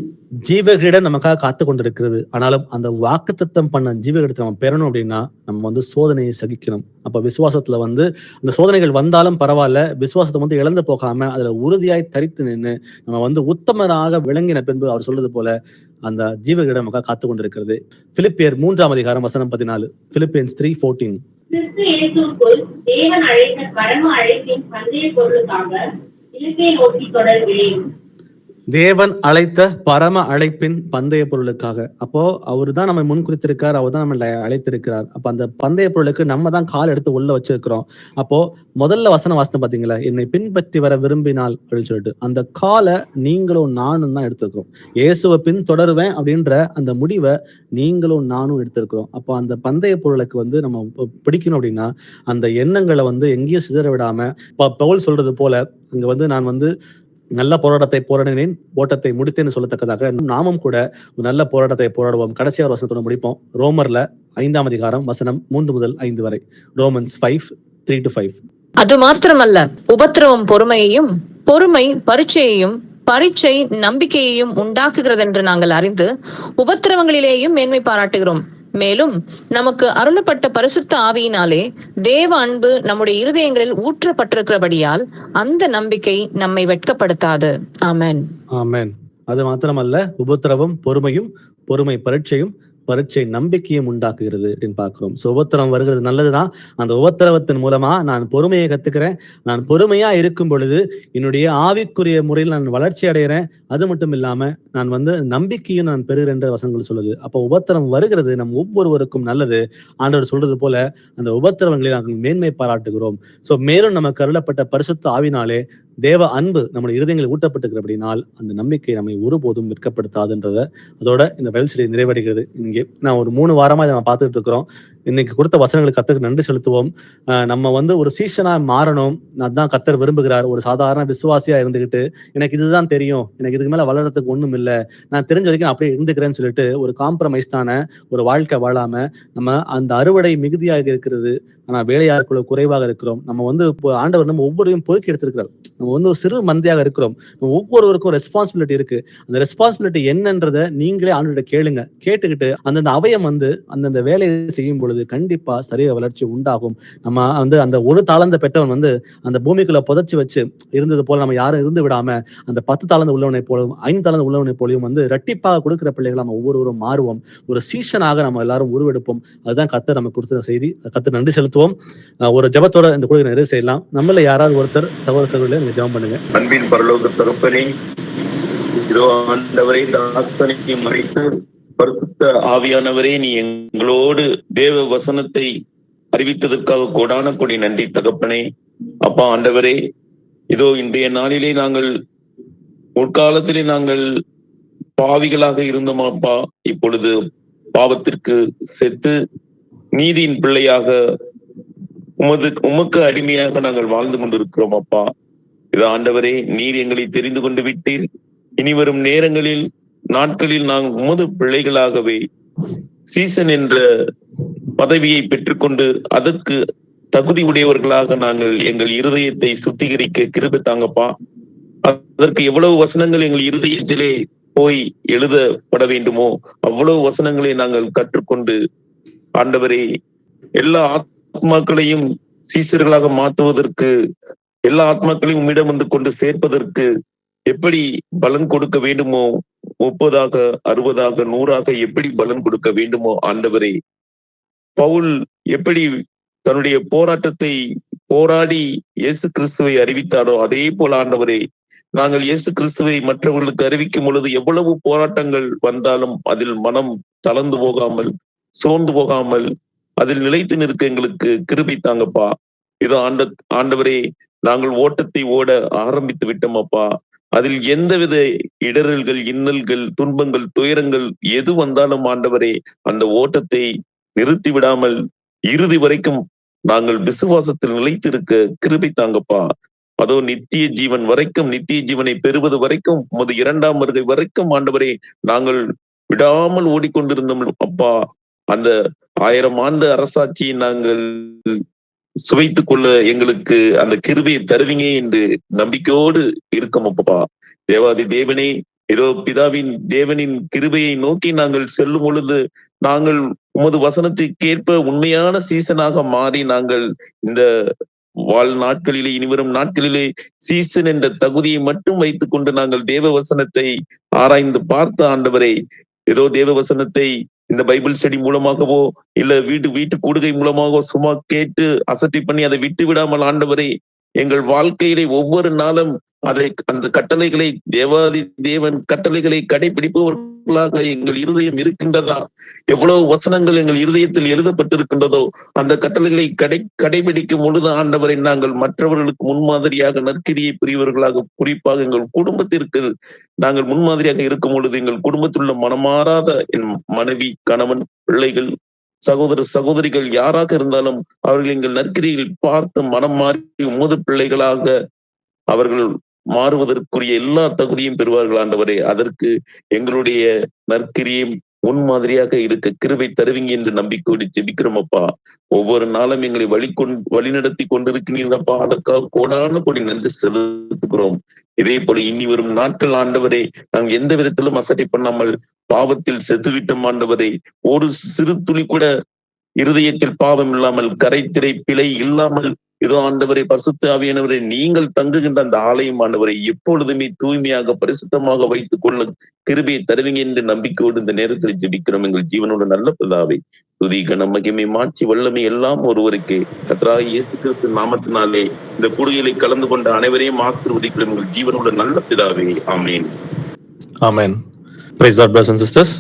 ஜீவ கிரீடம் நமக்காக காத்து கொண்டிருக்கிறது. ஆனாலும் அந்த வாக்குத்தத்தம் பண்ண ஜீவ கிரீடத்தை நம்ம பெறணும் அப்படின்னா நம்ம சோதனையை சகிக்கணும். அப்ப விசுவாசத்துல அந்த சோதனைகள் வந்தாலும் பரவாயில்ல, விசுவாசத்தை இழந்து போகாம அதுல உறுதியாய் தரித்து நின்று நம்ம உத்தமராக விளங்கின பின்பு அவர் சொல்றது போல அந்த ஜீவ கிரீடம் நமக்காக காத்து கொண்டிருக்கிறது. பிலிப்பியர் 3:14. பிலிப்பியன்ஸ் 3:14. கிறிஸ்து இயேசுவுக்குள் தேவன் அழைத்த பரம அழைப்பின் பந்தய பொருளுக்காக இலக்கை நோக்கி தொடர்கிறேன். தேவன் அழைத்த பரம அழைப்பின் பந்தய பொருளுக்காக. அப்போ அவரு தான் நம்ம முன் குறித்திருக்கார், அவர் தான் நம்ம அழைத்திருக்கிறார். அப்ப அந்த பந்தய பொருளுக்கு நம்ம தான் கால் எடுத்து உள்ள வச்சிருக்கிறோம். அப்போ முதல்ல வசனம் பாத்தீங்களா, என்னை பின்பற்றி வர விரும்பினால் அப்படின்னு சொல்லிட்டு அந்த காலை நீங்களும் நானும் தான் எடுத்திருக்கிறோம். இயேசுவை பின் தொடருவேன் அப்படின்ற அந்த முடிவை நீங்களும் நானும் எடுத்திருக்கிறோம். அப்போ அந்த பந்தய பொருளுக்கு நம்ம பிடிக்கணும் அப்படின்னா அந்த எண்ணங்களை எங்கேயும் சிதற விடாம பவுல் சொல்றது போல அங்க நான் நல்ல போராட்டத்தை போராடினேன், ஓட்டத்தை முடித்தேன்னு சொல்லத்தக்கதாக நாமும் கூட ஒரு நல்ல போராட்டத்தை போராடுவோம். கடைசியா ஒரு வசனத்தோட முடிப்போம். ரோமர்ல 5:3-5. ரோமன்ஸ் 5:3-5. அது மாத்திரமல்ல, உபத்திரவம் பொறுமையையும், பொறுமை பரீட்சையையும், பரீட்சை நம்பிக்கையையும் உண்டாக்குகிறது என்று நாங்கள் அறிந்து உபத்திரவங்களிலேயும் மேன்மை பாராட்டுகிறோம். மேலும் நமக்கு அருளப்பட்ட பரிசுத்த ஆவியினாலே தேவ அன்பு நம்முடைய இருதயங்களில் ஊற்றப்பட்டிருக்கிறபடியால் அந்த நம்பிக்கை நம்மை வெட்கப்படுத்தாது. ஆமென். ஆமென். அது மாத்திரமல்ல, உபத்திரவம் பொறுமையும், பொறுமை பரீட்சையும், பரீட்சை நம்பிக்கையும் உண்டாக்குகிறது அப்படின்னு பார்க்கிறோம். உபத்திரவம் வருகிறது நல்லதுதான். அந்த உபத்திரவத்தின் மூலமா நான் பொறுமையை கத்துக்கிறேன். நான் பொறுமையா இருக்கும் பொழுது என்னுடைய ஆவிக்குரிய முறையில் நான் வளர்ச்சி அடைகிறேன். அது மட்டும் இல்லாம நான் நம்பிக்கையும் நான் பெறுகிறேன் என்ற வசனங்கள் சொல்லுது. அப்போ உபத்திரவம் வருகிறது நம் ஒவ்வொருவருக்கும் நல்லது. ஆண்டவர் சொல்றது போல அந்த உபத்திரவங்களை நாங்கள் மேன்மை பாராட்டுகிறோம். மேலும் நமக்கு அருளப்பட்ட பரிசுத்த ஆவினாலே தேவ அன்பு நம்முடைய இருதயங்களில் ஊட்டப்பட்டிருக்கிறபடினால் அந்த நம்பிக்கை நம்மை ஒருபோதும் வெட்கப்படுத்தாதுன்றத அதோட இந்த பைபிள் நிறைவடைகிறது. இங்கே நான் ஒரு 3 வாரமா இதை நம்ம பார்த்துட்டு இருக்கிறோம். இன்னைக்கு கொடுத்த வசனங்களுக்கு கர்த்தருக்கு நன்றி செலுத்துவோம். நம்ம ஒரு சீஷனா மாறணும், அதான் கர்த்தர் விரும்புகிறார். ஒரு சாதாரண விசுவாசியா இருந்துகிட்டு எனக்கு இதுதான் தெரியும், எனக்கு இதுக்கு மேல வளர்றதுக்கு ஒண்ணும் இல்லை, நான் தெரிஞ்ச வரைக்கும் அப்படியே இருந்துக்கிறேன்னு சொல்லிட்டு ஒரு காம்ப்ரமைஸ் தான ஒரு வாழ்க்கை வாழாம நம்ம அந்த அறுவடை மிகுதியாக இருக்கிறது, ஆனா வேலையாட்களோ குறைவாக இருக்கிறோம். நம்ம இப்போ ஆண்டவர் நம்ம ஒவ்வொருவரையும் பொறுக்கி எடுத்திருக்கிறார். நம்ம ஒரு சிறு மந்தையாக இருக்கிறோம். ஒவ்வொருவருக்கும் ரெஸ்பான்சிபிலிட்டி இருக்கு. அந்த ரெஸ்பான்சிபிலிட்டி என்னன்றதை நீங்களே ஆண்டவர்கிட்ட கேளுங்க. கேட்டுக்கிட்டு அந்தந்த அவயம் அந்தந்த வேலையை செய்யும் பொழுது பொழுது கண்டிப்பா சரீர வளர்ச்சி உண்டாகும். நம்ம வந்து அந்த ஒரு தாளந்த பெற்றவன் வந்து அந்த பூமிக்குள்ள புதைச்சு வச்சு இருந்தது போல நம்ம யாரும் இருந்து விடாம அந்த 10 தாளந்து உள்ளவனை போலவும் 5 தாளந்து உள்ளவனை போலவும் வந்து இரட்டிப்பாக கொடுக்கிற பிள்ளைகள் நம்ம ஒவ்வொருவரும் மாறுவோம். ஒரு சீசனாக நம்ம எல்லாரும் உருவெடுப்போம். அதுதான் கர்த்தர் நமக்கு கொடுத்த செய்தி. கர்த்தர் நன்றி செலுத்துவோம். ஒரு ஜெபத்தோட இந்த கூட்டத்தை நிறைவு செய்யலாம். நம்மள யாராவது ஒருத்தர் சகோதர சகோதரிகளே நீங்க ஜெபம் பண்ணுங்க. அன்பின் பரலோக தகப்பனே, இதோ ஆண்டவரே, தாசனை மறைத்து பரிசுத்த ஆவியானவரே, நீ எங்களோடு தேவ வசனத்தை அறிவித்ததற்காக கோடான கோடி நன்றி தகப்பனே. அப்பா ஆண்டவரே, இதோ இன்றைய நாளிலே நாங்கள் முற்காலத்திலே நாங்கள் பாவிகளாக இருந்தோம் அப்பா. இப்பொழுது பாவத்திற்கு செத்து நீதியின் பிள்ளையாக உமக்கு அடிமையாக நாங்கள் வாழ்ந்து கொண்டிருக்கிறோம் அப்பா. இது ஆண்டவரே, நீர் எங்களை தெரிந்து கொண்டு விட்டீர். இனி வரும் நேரங்களில் நாட்களில் நாங்கள் உமது பிள்ளைகளாகவே சீசன் என்ற பதவியை பெற்றுக்கொண்டு அதற்கு தகுதி உடையவர்களாக நாங்கள் எங்கள் இருதயத்தை சுத்திகரிக்க கிருபை தாங்கப்பா. அதற்கு எவ்வளவு வசனங்கள் எங்கள் இருதயத்திலே போய் எழுதப்பட வேண்டுமோ அவ்வளவு வசனங்களை நாங்கள் கற்றுக்கொண்டு ஆண்டவரே, எல்லா ஆத்மாக்களையும் சீசர்களாக மாற்றுவதற்கு, எல்லா ஆத்மாக்களையும் உம்மிடம் வந்து கொண்டு சேர்ப்பதற்கு எப்படி பலன் கொடுக்க வேண்டுமோ, 30ஆக 60ஆக 100ஆக எப்படி பலன் கொடுக்க வேண்டுமோ ஆண்டவரே, பவுல் எப்படி தன்னுடைய போராட்டத்தை போராடி இயேசு கிறிஸ்துவை அறிவித்தாரோ அதே போல ஆண்டவரே, நாங்கள் இயேசு கிறிஸ்துவை மற்றவர்களுக்கு அறிவிக்கும் பொழுது எவ்வளவு போராட்டங்கள் வந்தாலும் அதில் மனம் தளர்ந்து போகாமல் சோர்ந்து போகாமல் அதில் நிலைத்து நிற்க எங்களுக்கு கிருபை தாங்கப்பா. இதோ ஆண்டவரே, நாங்கள் ஓட்டத்தை ஓட ஆரம்பித்து விட்டோம் அப்பா. அதில் எந்தவித இடரல்கள், இன்னல்கள், துன்பங்கள், துயரங்கள் எது வந்தாலும் ஆண்டவரே, அந்த ஓட்டத்தை நிறுத்தி விடாமல் இறுதி வரைக்கும் நாங்கள் விசுவாசத்தில் நிலைத்திருக்க கிருபை தாங்கப்பா. அதோ நித்திய ஜீவன் வரைக்கும், நித்திய ஜீவனை பெறுவது வரைக்கும், உமது 2ஆம் வருகை வரைக்கும் ஆண்டவரே நாங்கள் விடாமல் ஓடிக்கொண்டிருந்தோம் அப்பா. அந்த 1000 ஆண்டு அரசாட்சியை நாங்கள் சுவைத்துக் கொள்ள எங்களுக்கு அந்த கிருபையை தருவீங்க என்று நம்பிக்கையோடு இருக்கோம் அப்பா. தேவாதி தேவனே, ஏதோ பிதாவின் தேவனின் கிருபையை நோக்கி நாங்கள் செல்லும் பொழுது நாங்கள் உமது வசனத்துக்கேற்ப உண்மையான சீசனாக மாறி நாங்கள் இந்த நாட்களிலே, இனிவரும் நாட்களிலே சீசன் என்ற தகுதியை மட்டும் வைத்துக் கொண்டு நாங்கள் தேவ வசனத்தை ஆராய்ந்து பார்த்த ஆண்டவரே, ஏதோ தேவ வசனத்தை இந்த பைபிள் ஸ்டடி மூலமாகவோ இல்ல வீட்டு கூடுகை மூலமாகவோ சும்மா கேட்டு அசட்டை பண்ணி அதை விட்டு விடாமல் ஆண்டவரே, எங்கள் வாழ்க்கையிலே ஒவ்வொரு நாளும் அந்த கட்டளைகளை, தேவாதி தேவன் கட்டளைகளை கடைபிடிப்பவர்களாக எங்கள் இருதயம் இருக்கின்றதா? எவ்வளவு வசனங்கள் எங்கள் இருதயத்தில் எழுதப்பட்டிருக்கின்றதோ அந்த கட்டளைகளை கடைபிடிக்கும் பொழுது ஆண்டவரை நாங்கள் மற்றவர்களுக்கு முன்மாதிரியாக நற்கிரியை புரியவர்களாக, குறிப்பாக எங்கள் குடும்பத்திற்கு நாங்கள் முன்மாதிரியாக இருக்கும் பொழுது எங்கள் குடும்பத்தில் உள்ள மனமாறாத என் மனைவி, கணவன், பிள்ளைகள், சகோதர சகோதரிகள் யாராக இருந்தாலும் அவர்கள் எங்கள் நற்கிரியில் பார்த்து மனம் மாறி உமது பிள்ளைகளாக அவர்கள் மாறுவதற்குரிய எல்லா தகுதியும் பெறுவார்கள் ஆண்டவரே. அதற்கு எங்களுடைய நற்கிரியும் முன்மாதிரியாக இருக்க கிருபை தருவீங்க என்று நம்பிக்கையோடு ஜெபிக்கிறோம் அப்பா. ஒவ்வொரு நாளும் எங்களை வழிநடத்தி கொண்டிருக்கிறீர்களப்பா. அதற்காக கோடான கோடி நன்றி செலுத்துகிறோம். இதே போல இனி வரும் நாட்கள் ஆண்டவரே, நாங்கள் எந்த விதத்திலும் அசட்டை பண்ணாமல் பாவத்தில் செத்துவிட்டோம் ஆண்டவரே. ஒரு சிறு துளி கூட இருதயத்தில் பாவம் இல்லாமல், கரைத்திரை பிழை இல்லாமல், இதோ ஆண்டவரே, பரிசுத்த ஆவியானவரே, நீங்கள் தங்குகின்ற அந்த ஆலயம் ஆண்டவரை எப்பொழுதுமே தூய்மையாக பரிசுத்தமாக வைத்துக் கொள்ள கிருபையை தருவீங்க என்று நம்பிக்கையோடு இந்த நேரத்தில் ஜெபிக்கிறோம். எங்கள் ஜீவனோட நல்ல பிதாவே, துதி, கன, மகிமை, மாட்சி, வல்லமை எல்லாம் ஒருவருக்கே. கர்த்தராகிய இயேசு கிறிஸ்து நாமத்தினாலே இந்த கூடுகையிலே கலந்து கொண்ட அனைவரையும் ஆசீர்வதிக்கிறோம் எங்கள் ஜீவனோட நல்ல பிதாவே. ஆமேன். ஆமேன். Praise God, brothers and sisters.